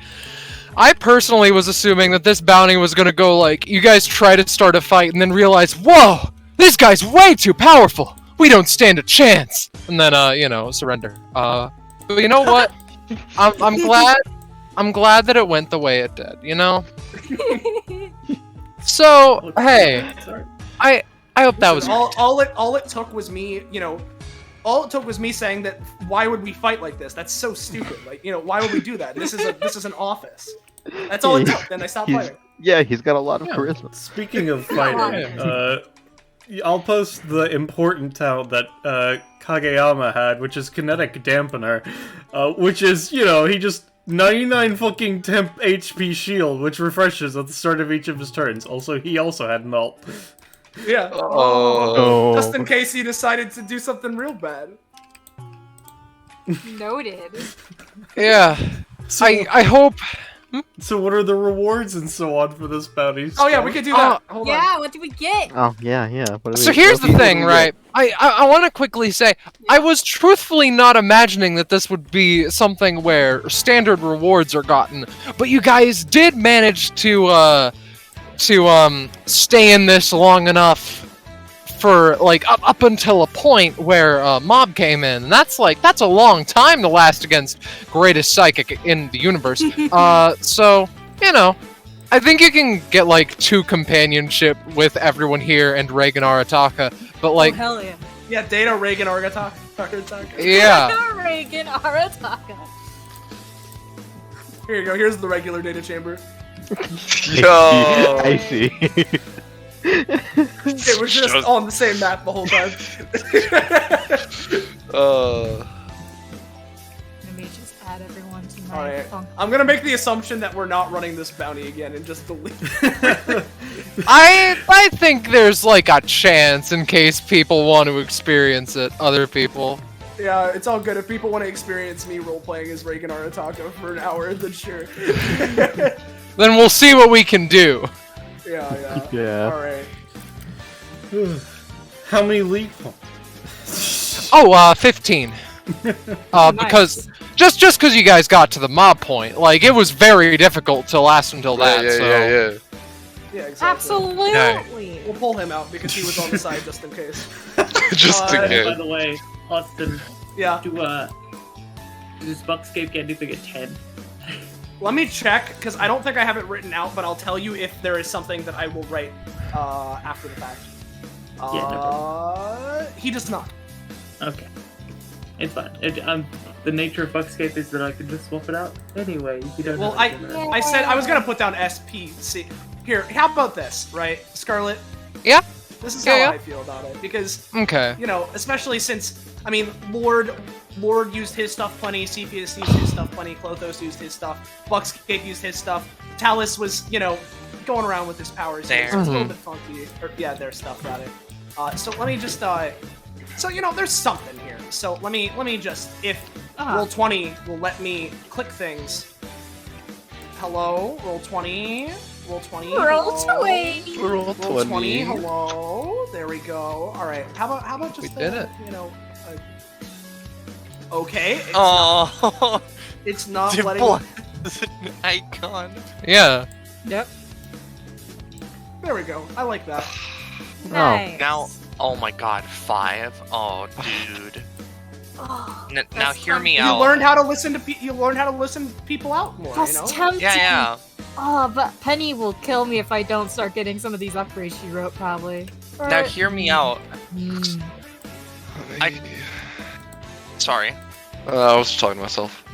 [SPEAKER 7] I personally was assuming that this bounty was going to go like, you guys try to start a fight and then realize, whoa, this guy's way too powerful. We don't stand a chance. And then, surrender. But you know what? I'm glad that it went the way it did, So, hey, I hope that was
[SPEAKER 3] all it took was me, all it took was me saying that why would we fight like this? That's so stupid. Like, why would we do that? This is an office. That's all it took. Then I stopped fighting.
[SPEAKER 8] Yeah, he's got a lot of charisma.
[SPEAKER 9] Speaking of fighting, I'll post the important talent that Kageyama had, which is Kinetic Dampener, which is, he just 99 fucking temp HP shield, which refreshes at the start of each of his turns. Also, he also had melt.
[SPEAKER 3] Yeah.
[SPEAKER 5] Oh.
[SPEAKER 3] Just in case he decided to do something real bad.
[SPEAKER 1] Noted.
[SPEAKER 7] Yeah.
[SPEAKER 9] So,
[SPEAKER 7] I hope...
[SPEAKER 9] So what are the rewards and so on for this bounty?
[SPEAKER 3] Oh yeah, we could do that. Hold on.
[SPEAKER 1] Yeah, what do we get?
[SPEAKER 8] Oh, yeah.
[SPEAKER 7] So here's the thing, right? I want to quickly say, I was truthfully not imagining that this would be something where standard rewards are gotten, but you guys did manage to stay in this long enough for, like, up until a point where Mob came in, and that's a long time to last against greatest psychic in the universe. So, I think you can get, like, 2 companionship with everyone here and Reagan Arataka, but, like...
[SPEAKER 1] Oh, hell yeah.
[SPEAKER 3] Yeah, Data, Reagan, Arataka.
[SPEAKER 7] Yeah.
[SPEAKER 1] Reagan Arataka.
[SPEAKER 3] Here you go, here's the regular data chamber.
[SPEAKER 5] Yo.
[SPEAKER 8] I see.
[SPEAKER 3] It was just on the same map the whole time.
[SPEAKER 1] Let me just add everyone to my
[SPEAKER 3] Alright,
[SPEAKER 1] phone.
[SPEAKER 3] I'm gonna make the assumption that we're not running this bounty again and just delete.
[SPEAKER 7] I think there's, like, a chance in case people want to experience it, other people.
[SPEAKER 3] Yeah, it's all good. If people want to experience me role-playing as Reagan Arataka for an hour, then sure.
[SPEAKER 7] Then we'll see what we can do.
[SPEAKER 3] Yeah.
[SPEAKER 8] Yeah.
[SPEAKER 3] Alright.
[SPEAKER 9] How many league points?
[SPEAKER 7] Oh, 15. Because just because you guys got to the mob point, like it was very difficult to last until that.
[SPEAKER 5] Yeah,
[SPEAKER 7] so.
[SPEAKER 3] Yeah, exactly.
[SPEAKER 1] Absolutely.
[SPEAKER 3] We'll pull him out because he was on the side just in case.
[SPEAKER 5] Just in
[SPEAKER 3] Uh,
[SPEAKER 5] case.
[SPEAKER 4] By the way, Austin,
[SPEAKER 3] Yeah.
[SPEAKER 4] does Buckscape get anything at 10?
[SPEAKER 3] Let me check, because I don't think I have it written out, but I'll tell you if there is something that I will write after the fact.
[SPEAKER 4] Yeah, no problem.
[SPEAKER 3] He does not.
[SPEAKER 4] Okay. It's fine. The nature of Buckscape is that I can just swap it out anyway. You don't
[SPEAKER 3] Well,
[SPEAKER 4] have to do that.
[SPEAKER 3] I said I was gonna put down SPC. Here, how about this, right, Scarlet?
[SPEAKER 7] Yeah.
[SPEAKER 3] This is
[SPEAKER 7] Yeah,
[SPEAKER 3] how
[SPEAKER 7] yeah.
[SPEAKER 3] I feel about it, because
[SPEAKER 7] Okay.
[SPEAKER 3] you know, especially since I mean, Lord used his stuff plenty, Cepheus used his stuff plenty, Clothos used his stuff, Buckscape used his stuff, Talus was, you know, going around with his powers here, so it's a little bit funky. Or, yeah, their stuff rather. So let me just so you know, there's something here. So let me just if Roll20 will let me click things. Hello, Roll20. Roll20.
[SPEAKER 1] Roll20.
[SPEAKER 5] Roll 20.
[SPEAKER 3] Hello. There we go. All right. How about just
[SPEAKER 7] We did it.
[SPEAKER 3] You know. Okay.
[SPEAKER 6] Oh,
[SPEAKER 3] It's not
[SPEAKER 6] the
[SPEAKER 3] letting.
[SPEAKER 6] blood is an icon.
[SPEAKER 7] Yeah.
[SPEAKER 1] Yep.
[SPEAKER 3] There we go. I like that.
[SPEAKER 1] Nice.
[SPEAKER 6] Now, oh my god, 5. Oh, dude.
[SPEAKER 1] Oh,
[SPEAKER 6] Now
[SPEAKER 1] that's
[SPEAKER 6] hear me
[SPEAKER 1] tempting.
[SPEAKER 3] You
[SPEAKER 6] out.
[SPEAKER 3] learned how to listen to you learned how to listen people out more.
[SPEAKER 1] That's
[SPEAKER 3] You know.
[SPEAKER 1] tempting.
[SPEAKER 6] Yeah.
[SPEAKER 1] Oh, but Penny will kill me if I don't start getting some of these upgrades she wrote, probably.
[SPEAKER 6] Now hear me out.
[SPEAKER 1] Mm.
[SPEAKER 6] Sorry.
[SPEAKER 5] I was talking to myself.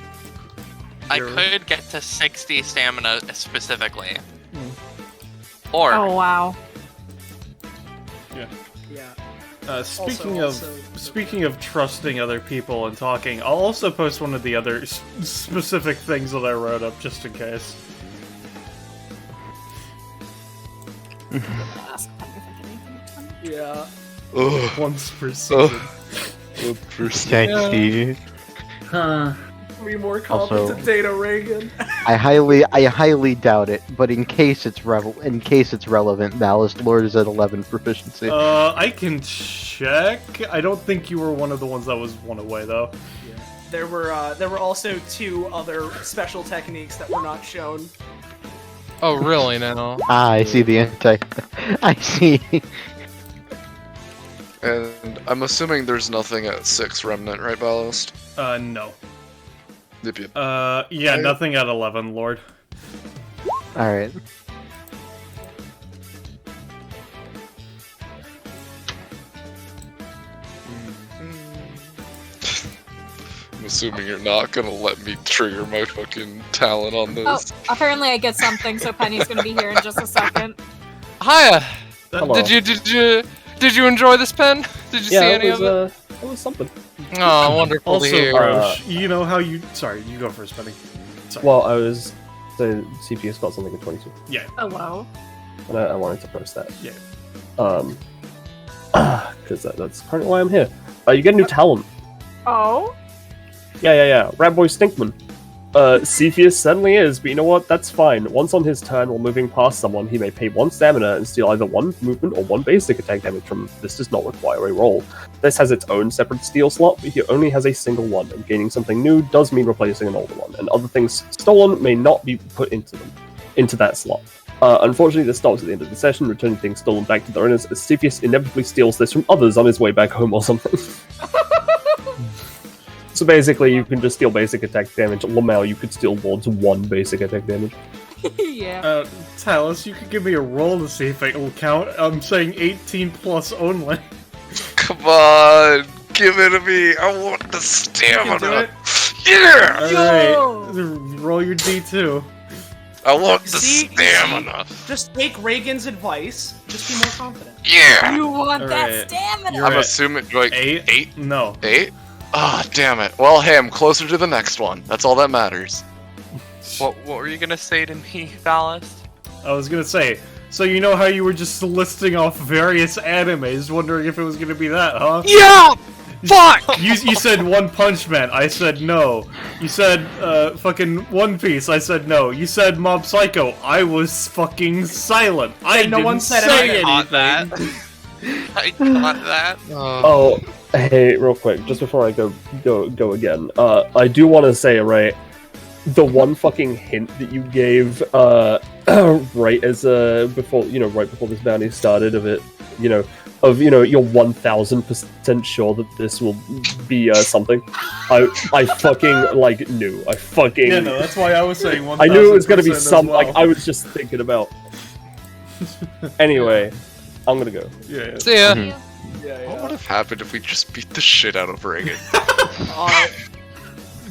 [SPEAKER 6] I could get to 60 stamina specifically. Or
[SPEAKER 1] Oh, wow.
[SPEAKER 3] Yeah.
[SPEAKER 9] Speaking of trusting other people and talking, I'll also post one of the other specific things that I wrote up just in case.
[SPEAKER 1] Ask Penny if I can anything.
[SPEAKER 3] Yeah.
[SPEAKER 5] Ugh.
[SPEAKER 9] Once per season.
[SPEAKER 8] Okay.
[SPEAKER 4] Huh.
[SPEAKER 3] Be more competent
[SPEAKER 8] Also-
[SPEAKER 3] Data Reagan.
[SPEAKER 8] I highly doubt it, but in case it's relevant, Ballast Lord is at 11 proficiency.
[SPEAKER 9] I can check. I don't think you were one of the ones that was one away though.
[SPEAKER 3] There were also 2 other special techniques that were not shown.
[SPEAKER 7] Oh, really now?
[SPEAKER 8] I see the anti. I see.
[SPEAKER 5] And I'm assuming there's nothing at 6 Remnant, right, Ballast?
[SPEAKER 9] No.
[SPEAKER 5] Yep, yep.
[SPEAKER 9] Yeah, nothing at 11, Lord.
[SPEAKER 8] Alright.
[SPEAKER 5] I'm assuming you're not gonna let me trigger my fucking talent on
[SPEAKER 1] Oh,
[SPEAKER 5] this.
[SPEAKER 1] apparently I get something, so Penny's gonna be here in just a second.
[SPEAKER 7] Hiya.
[SPEAKER 10] Hello.
[SPEAKER 7] Did you enjoy this pen? Did you see any of it?
[SPEAKER 10] It was something.
[SPEAKER 7] Oh, wonderful
[SPEAKER 9] Also,
[SPEAKER 7] to hear.
[SPEAKER 9] Roche, you know how you... Sorry, you go first, Penny. Sorry.
[SPEAKER 10] Well, I was saying CPS got something at 22,
[SPEAKER 9] Yeah.
[SPEAKER 1] Oh, wow.
[SPEAKER 10] and I wanted to post that.
[SPEAKER 9] Yeah.
[SPEAKER 10] Because that's currently why I'm here. You get a new talent.
[SPEAKER 1] Oh?
[SPEAKER 10] Yeah. Rat Boy Stinkman. Cepheus certainly is, but you know what? That's fine. Once on his turn, while moving past someone, he may pay 1 stamina and steal either 1 movement or 1 basic attack damage from. This does not require a roll. This has its own separate steal slot, but he only has a single one, and gaining something new does mean replacing an older one, and other things stolen may not be put into that slot. Unfortunately, this stops at the end of the session, returning things stolen back to their owners, as Cepheus inevitably steals this from others on his way back home or something. So basically, you can just steal basic attack damage. Lamau, you could steal Lord's 1 basic attack damage.
[SPEAKER 1] Yeah.
[SPEAKER 9] Talus, you could give me a roll to see if it will count. I'm saying 18 plus only.
[SPEAKER 5] Come on! Give it to me! I want the stamina! Yeah!
[SPEAKER 9] Alright, roll your D2.
[SPEAKER 5] I want the
[SPEAKER 3] See?
[SPEAKER 5] stamina!
[SPEAKER 3] Just take Reagan's advice. Just be more confident.
[SPEAKER 5] Yeah!
[SPEAKER 1] You want that
[SPEAKER 9] Alright.
[SPEAKER 1] stamina!
[SPEAKER 9] You're
[SPEAKER 5] I'm
[SPEAKER 9] at
[SPEAKER 5] assuming, like,
[SPEAKER 9] 8?
[SPEAKER 5] 8?
[SPEAKER 9] No.
[SPEAKER 5] 8? Ah, damn it. Well, hey, I'm closer to the next one. That's all that matters.
[SPEAKER 6] what were you gonna say to me, Ballast?
[SPEAKER 9] I was gonna say, so you know how you were just listing off various animes, wondering if it was gonna be that, huh?
[SPEAKER 7] Yeah! Fuck!
[SPEAKER 9] You said One Punch Man, I said no. You said, fucking One Piece, I said no. You said Mob Psycho, I was fucking silent. I
[SPEAKER 3] no
[SPEAKER 9] didn't
[SPEAKER 3] one said
[SPEAKER 9] say
[SPEAKER 6] I caught
[SPEAKER 9] anything.
[SPEAKER 6] that. I got that.
[SPEAKER 10] Oh, Hey, real quick, just before I go again, I do want to say, right, the one fucking hint that you gave, right as before, right before this bounty started, of it, you're 1000% sure that this will be something. I fucking knew. I fucking.
[SPEAKER 9] Yeah, no, that's why I was saying 1000%.
[SPEAKER 10] I knew it was gonna be
[SPEAKER 9] as
[SPEAKER 10] some.
[SPEAKER 9] well.
[SPEAKER 10] I was just thinking about. Anyway, I'm gonna go.
[SPEAKER 9] Yeah.
[SPEAKER 7] See ya.
[SPEAKER 5] What would have happened if we just beat the shit out of Reagan?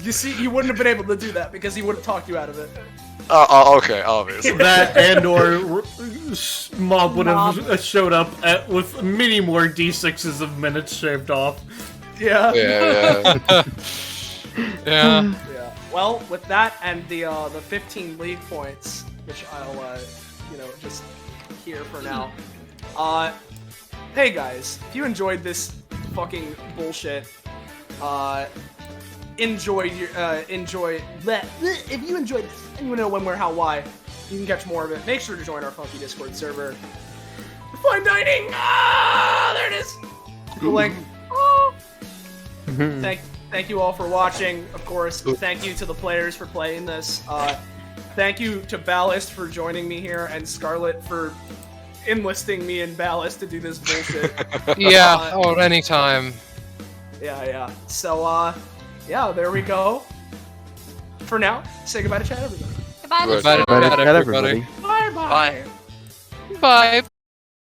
[SPEAKER 3] You see, you wouldn't have been able to do that because he would have talked you out of it.
[SPEAKER 5] Okay, obviously.
[SPEAKER 9] That and/or Mob would have showed up with many more d6s of minutes shaved off.
[SPEAKER 3] Yeah.
[SPEAKER 5] Yeah.
[SPEAKER 7] Yeah.
[SPEAKER 3] Yeah. Well, with that and the 15 league points, which I'll just here for now. Hey guys, if you enjoyed this fucking bullshit, enjoy that. If you enjoyed this and you know when, where, how, why, you can catch more of it. Make sure to join our funky Discord server. Fine dining. There it is. The link. Thank you all for watching. Of course, thank you to the players for playing this. Thank you to Ballast for joining me here, and Scarlet for enlisting me and Ballast to do this bullshit.
[SPEAKER 7] Yeah. Anytime.
[SPEAKER 3] Yeah. So, there we go. For now, say goodbye to chat, everybody.
[SPEAKER 1] Goodbye.
[SPEAKER 7] Goodbye to
[SPEAKER 8] Bye,
[SPEAKER 7] everybody.
[SPEAKER 3] Bye-bye.
[SPEAKER 6] Bye.
[SPEAKER 7] Bye.